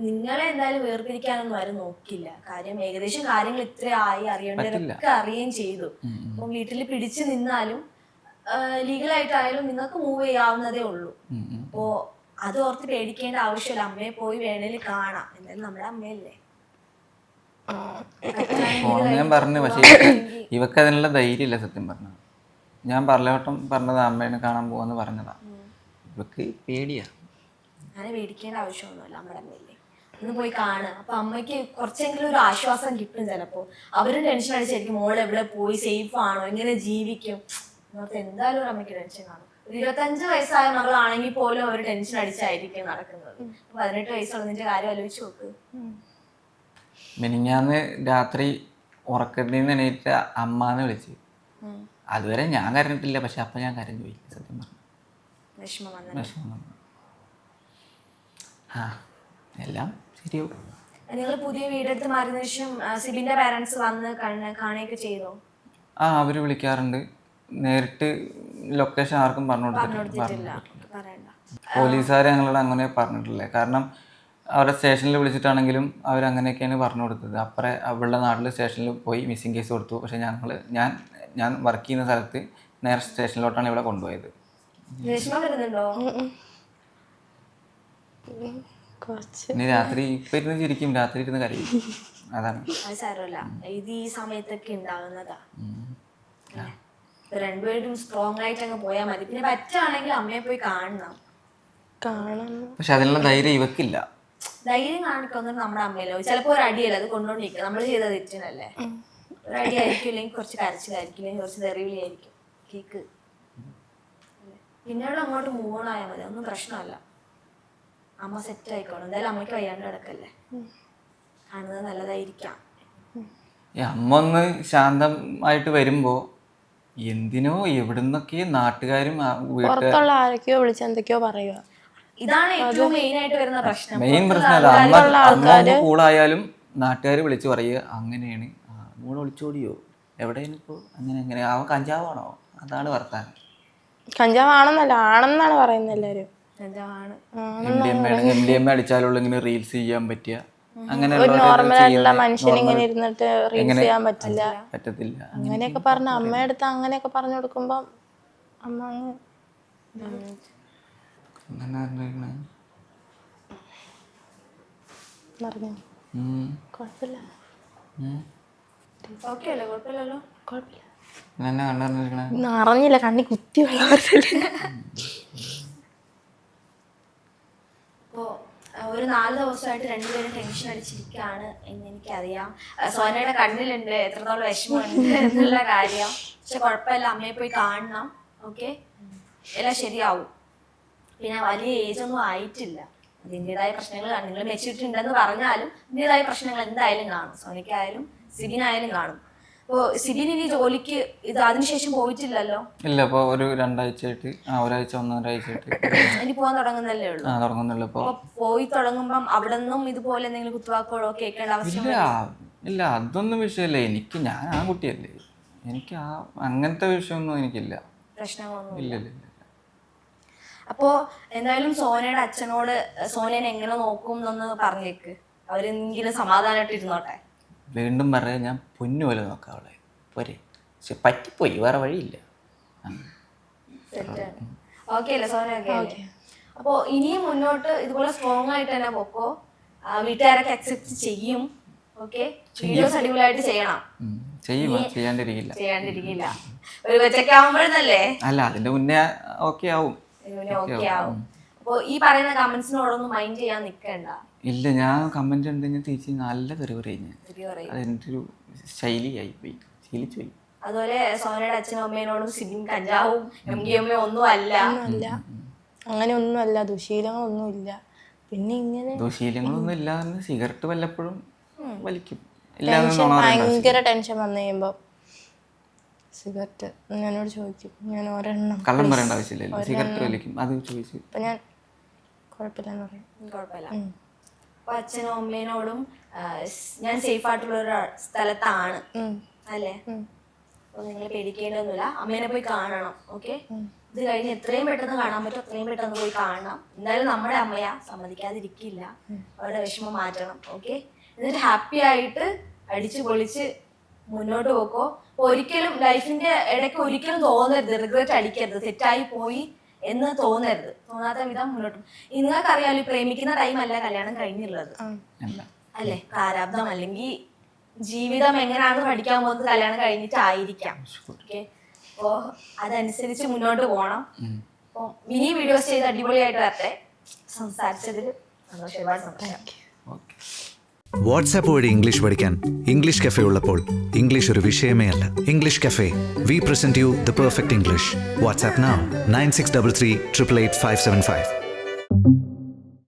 നിങ്ങളെ എന്തായാലും വേർപിരിക്കാനൊന്നും ആരും നോക്കില്ല. കാര്യം ഏകദേശം കാര്യങ്ങൾ ഇത്ര ആയി, അറിയേണ്ടവരൊക്കെ അറിയുകയും ചെയ്തു. അപ്പൊ വീട്ടിൽ പിടിച്ചു നിന്നാലും ലീഗലായിട്ടായാലും നിങ്ങൾക്ക് മൂവ് ചെയ്യാവുന്നതേ ഉള്ളൂ. അപ്പോ അത് ഓർത്ത് പേടിക്കേണ്ട ആവശ്യമില്ല. അമ്മയെ പോയി വേണേൽ കാണാം, എന്തായാലും നമ്മുടെ അമ്മയല്ലേ. ഞാൻ പറഞ്ഞു, പക്ഷേ ഇവക്ക് അതിനുള്ള ധൈര്യമില്ല സത്യം പറഞ്ഞത്. ഞാൻ പലവട്ടം പറഞ്ഞത് അമ്മേനെ കാണാൻ പോവാന്ന് പറഞ്ഞതാ, ഇവക്ക് പേടിയാ. അങ്ങനെ പേടിക്കേണ്ട ആവശ്യമൊന്നുമില്ല, നമ്മുടെ അമ്മയല്ലേ. ഒന്ന് പോയി കാണുക. അപ്പൊ അമ്മയ്ക്ക് കുറച്ചെങ്കിലും ഒരു ആശ്വാസം കിട്ടും. ചിലപ്പോ അവരും ടെൻഷൻ അടിച്ചായിരിക്കും, മോൾ എവിടെ പോയി, സേഫ് ആണോ, എങ്ങനെ ജീവിക്കും എന്നോർത്ത് എന്തായാലും ഒരു അമ്മയ്ക്ക് ടെൻഷൻ കാണും. ഒരു 25 വയസ്സായ മകളാണെങ്കിൽ പോലും അവർ ടെൻഷൻ അടിച്ചായിരിക്കും നടക്കുന്നത്. 18 വയസ്സുള്ളതിന്റെ കാര്യം ആലോചിച്ച് നോക്ക്. മിനിഞ്ഞാന്ന് രാത്രി ഉറക്കത്തിൽ നിന്ന് എണീറ്റ അമ്മാന്ന് വിളിച്ച്. അതുവരെ ഞാൻ കരഞ്ഞിട്ടില്ല, പക്ഷെ അപ്പം ഞാൻ കരഞ്ഞു പോയി സത്യം പറഞ്ഞു. വിഷമം വന്നു. വിഷമം വന്നു. ആ, എല്ലാം ശരിയാവും. നിങ്ങൾ പുതിയ വീടെടുത്ത് മാറിയതിനു ശേഷം സിബിന്റെ പാരന്റ്സ് വന്ന് കാണുകയൊക്കെ ചെയ്തോ? ആ, അവർ വിളിക്കാറുണ്ട്. നേരിട്ട് ലൊക്കേഷൻ ആർക്കും പറഞ്ഞു കൊടുത്തിട്ടില്ല. പോലീസുകാർ ഞങ്ങളോട് അങ്ങനെ പറഞ്ഞിട്ടില്ലേ, കാരണം അവരുടെ സ്റ്റേഷനിൽ വിളിച്ചിട്ടാണെങ്കിലും അവരങ്ങനെയൊക്കെയാണ് പറഞ്ഞു കൊടുത്തത്. അപ്പുറം അവളുടെ നാട്ടിൽ സ്റ്റേഷനിൽ പോയി മിസ്സിംഗ് കേസ് കൊടുത്തു. പക്ഷെ ഞാൻ വർക്ക് ചെയ്യുന്ന സ്ഥലത്ത് നേരെ സ്റ്റേഷനിലോട്ടാണ് ഇവിടെ കൊണ്ടുപോയത്. ഇനി രാത്രി ഇപ്പം ഇരുന്ന് ചിരിക്കും, രാത്രി ഇരുന്ന് കരയും. അതാണ് ഇത് ഈ സമയത്തൊക്കെ ഉണ്ടാകുന്നതാ. രണ്ടുപേരും സ്ട്രോങ് ആയിട്ട് അങ്ങ് പോയാൽ മതി. പിന്നെ പറ്റുകയാണെങ്കിൽ അമ്മയെ പോയി കാണണം. പക്ഷെ അതിനുള്ള ധൈര്യം ഇവക്കില്ല. ധൈര്യം കാണിക്കുന്നത് നമ്മുടെ അമ്മയല്ലോ. ചിലപ്പോ ഒരു അടിയല്ല അത് കൊണ്ടുകൊണ്ടിരിക്കുക, നമ്മൾ ചെയ്ത തെറ്റിനല്ലേ. ഒരു അടി ആയിരിക്കും, ഇല്ലെങ്കിൽ കുറച്ച് കരച്ചിലായിരിക്കും, ഇല്ലെങ്കിൽ കുറച്ച് തെറിവിളിയായിരിക്കും. കേക്ക് പിന്നീട് അങ്ങോട്ട് മൂവ് ഓൺ ആയാൽ മതി, ഒന്നും പ്രശ്നമല്ല. അമ്മ സെറ്റ് ആയിക്കോണം. എന്തായാലും അമ്മയ്ക്ക് വയ്യാണ്ട് കിടക്കല്ലേ, കാണുന്നത് നല്ലതായിരിക്കാം. അമ്മ ഒന്ന് ശാന്തമായിട്ട് വരുമ്പോ എന്തിനോ എവിടുന്നൊക്കെ നാട്ടുകാരും പുറത്തുള്ള ആരൊക്കെയോ വിളിച്ച് എന്തൊക്കെയോ പറയുക. ഇതാണ് ഏറ്റവും മെയിൻ ആയിട്ട് വരുന്ന പ്രശ്നം. മെയിൻ പ്രശ്നം അതാ. അമ്മ കൂളായാലും നാട്ടുകാർ വിളിച്ചു പറയുക അങ്ങനെയാണ്, മോള് ഒളിച്ചോടിയോ, എവിടെയാണ് ഇപ്പോൾ, അങ്ങനെ അവൻ കഞ്ചാവാണോ, അതാണ് വർത്താനം. കഞ്ചാവാണെന്നല്ല, ആണെന്നാണ് പറയുന്നത് എല്ലാവരും. MDMA അടിച്ചാലുള്ള ഇങ്ങനെ റീൽസ് ചെയ്യാൻ പറ്റിയ ഒരു നോർമലായിട്ടുള്ള മനുഷ്യന് ഇങ്ങനെ ഇരുന്നിട്ട് റീൽസ് ചെയ്യാൻ പറ്റത്തില്ല. അങ്ങനെയൊക്കെ പറഞ്ഞ അമ്മയുടെ അടുത്ത് അങ്ങനെയൊക്കെ പറഞ്ഞു കൊടുക്കുമ്പോ അമ്മ അറിഞ്ഞില്ല, കണ്ണി കുത്തി വെള്ളത്തില്ല. ഒരു 4 ദിവസമായിട്ട് രണ്ടുപേരും ടെൻഷൻ അടിച്ചിരിക്കുകയാണ് എന്ന് എനിക്കറിയാം. സോനയുടെ കണ്ണിലുണ്ട് എത്രത്തോളം വിഷമമുണ്ട് എന്നുള്ള കാര്യം. പക്ഷെ കുഴപ്പമില്ല, അമ്മയെ പോയി കാണണം. ഓക്കെ, എല്ലാം ശരിയാവും. പിന്നെ വലിയ ഏജൊന്നും ആയിട്ടില്ല, അതിൻ്റെതായ പ്രശ്നങ്ങൾ കാണും. നിങ്ങൾ മെച്ചൂരിറ്റി ഉണ്ടെന്ന് പറഞ്ഞാലും അതിൻ്റെതായ പ്രശ്നങ്ങൾ എന്തായാലും കാണും. സോനയ്ക്കായാലും സിബിനായാലും കാണും. അപ്പോൾ സിബിൻ ഇനി ജോലിക്ക് ഇത് അതിനുശേഷം പോയിട്ടില്ലല്ലോ? ഇല്ല, ഇപ്പോൾ ഒരു 2 ആഴ്ചയായിട്ട്, ഒരാഴ്ച 1.5 ആഴ്ചയായിട്ട് ഇനി പോകാൻ തുടങ്ങുന്നല്ലേ ഉള്ളൂ. തുടങ്ങുന്നുള്ളൂ. ഇപ്പോൾ പോയി തുടങ്ങുമ്പം അവിടെ നിന്നും ഇതുപോലെ എന്തെങ്കിലും കുത്തുവാക്കുകളോ കേൾക്കേണ്ട ആവശ്യം? ഇല്ല, അതൊന്നും വിഷയമല്ല. ഞാൻ ആ കുട്ടിയല്ലേ, എനിക്ക് അങ്ങനത്തെ വിഷയമൊന്നും എനിക്കില്ല, പ്രശ്നങ്ങളൊന്നും ഇല്ല. അപ്പോൾ എന്തായാലും സോനയുടെ അച്ഛനോട് സോനേനെ എങ്ങനെ നോക്കും എന്നൊന്ന് പറഞ്ഞേക്ക്, അവരെന്തെങ്കിലും സമാധാനമായിട്ട് ഇരുന്നോട്ടെ. വീണ്ടും പറയാം, ഞാൻ പൊന്നു പോലെ നോക്കാം അവളെ, പോരെ. പക്ഷെ പറ്റിപ്പോയി, വേറെ വഴിയില്ല. ഓക്കെ അല്ലേ സോന? ഓക്കെ. അപ്പോൾ ഇനിയും മുന്നോട്ട് ഇതുപോലെ സ്ട്രോങ് ആയിട്ട് തന്നെ പോക്കോ, വീട്ടുകാരൊക്കെ അക്സെപ്റ്റ് ചെയ്യും. ഓക്കെ, വീഡിയോസ് അടിപൊളിയായിട്ട് ചെയ്യണം. ചെയ്യാണ്ടിരിക്കില്ല. ഒരു കൊച്ചൊക്കെ ആവുമ്പോഴല്ലേ? അല്ല, അതിന്റെ മുന്നേ ഓക്കെ ആവും. അപ്പൊ ഈ പറയുന്ന കമന്റ്സിനോടൊന്നും മൈൻഡ് ചെയ്യാൻ നിൽക്കണ്ട. ഇല്ല, ഞാൻ കമന്റ് ഉണ്ടെങ്കിൽ തിരിച്ച് നല്ല തെറി പറയും. അതെന്റെ ഒരു ശൈലിയായി പോയി, ശീലിച്ചു പോയി. അതുപോലെ സോനയുടെ അച്ഛനും അമ്മേനോടും സിബിൻ കഞ്ചാവും MDMA ഒന്നും അല്ല, അങ്ങനെ ഒന്നുമല്ല, ദുശീലങ്ങളൊന്നും ഇല്ല. പിന്നെ ഇങ്ങനെ ദുശീലങ്ങളൊന്നും ഇല്ല. സിഗരറ്റ് വല്ലപ്പോഴും വലിക്കും. ഭയങ്കര ടെൻഷൻ വന്നു കഴിയുമ്പോ സിഗരറ്റ് ഞാനോട് ചോദിക്കും, ഞാൻ ഒരെണ്ണം. കള്ളം പറയേണ്ട ആവശ്യമില്ലല്ലോ, സിഗരറ്റ് വലിക്കും. അത് ചോദിച്ചു അപ്പൊ ഞാൻ കുഴപ്പമില്ലെന്ന് പറയും. കുഴപ്പമില്ല. അപ്പൊ അച്ഛനും അമ്മേനോടും ഞാൻ സേഫ് ആയിട്ടുള്ള ഒരു സ്ഥലത്താണ് അല്ലേ, അപ്പൊ നിങ്ങൾ പേടിക്കേണ്ടതൊന്നുമില്ല. അമ്മേനെ പോയി കാണണം. ഓക്കെ, ഇത് കഴിഞ്ഞ് എത്രയും പെട്ടെന്ന് കാണാൻ പറ്റും അത്രയും പെട്ടെന്ന് പോയി കാണണം. എന്തായാലും നമ്മുടെ അമ്മയാ, സമ്മതിക്കാതിരിക്കില്ല. അവരുടെ വിഷമം മാറ്റണം. ഓക്കെ, എന്നിട്ട് ഹാപ്പി ആയിട്ട് അടിച്ചു പൊളിച്ച് മുന്നോട്ട് പോക്കോ. ഒരിക്കലും ലൈഫിന്റെ ഇടയ്ക്ക് ഒരിക്കലും തോന്നരുത്, റിഗ്രറ്റ് അടിക്കരുത്, തെറ്റായി പോയി എന്ന് തോന്നരുത്. തോന്നാത്ത വിധം മുന്നോട്ട്. നിങ്ങൾക്കറിയാലോ, പ്രേമിക്കുന്ന ടൈം അല്ല കല്യാണം കഴിഞ്ഞുള്ളത് അല്ലേ, പ്രാരാബ്ദം അല്ലെങ്കിൽ ജീവിതം എങ്ങനെയാണെന്ന് പഠിക്കാൻ പോകുന്നത് കല്യാണം കഴിഞ്ഞിട്ടായിരിക്കാം. ഓക്കെ, അപ്പോൾ അതനുസരിച്ച് മുന്നോട്ട് പോകണം. അപ്പോൾ മിനി വീഡിയോസ് ചെയ്ത് അടിപൊളിയായിട്ട് വരട്ടെ. സംസാരിച്ചതിൽ സന്തോഷം, ഒരുപാട് സന്തോഷം. വാട്സാപ്പ് വഴി ഇംഗ്ലീഷ് പഠിക്കാൻ ഇംഗ്ലീഷ് കഫേ ഉള്ളപ്പോൾ ഇംഗ്ലീഷ് ഒരു വിഷയമേ അല്ല. English cafe, we present you the perfect English. WhatsApp now 9633 888 575.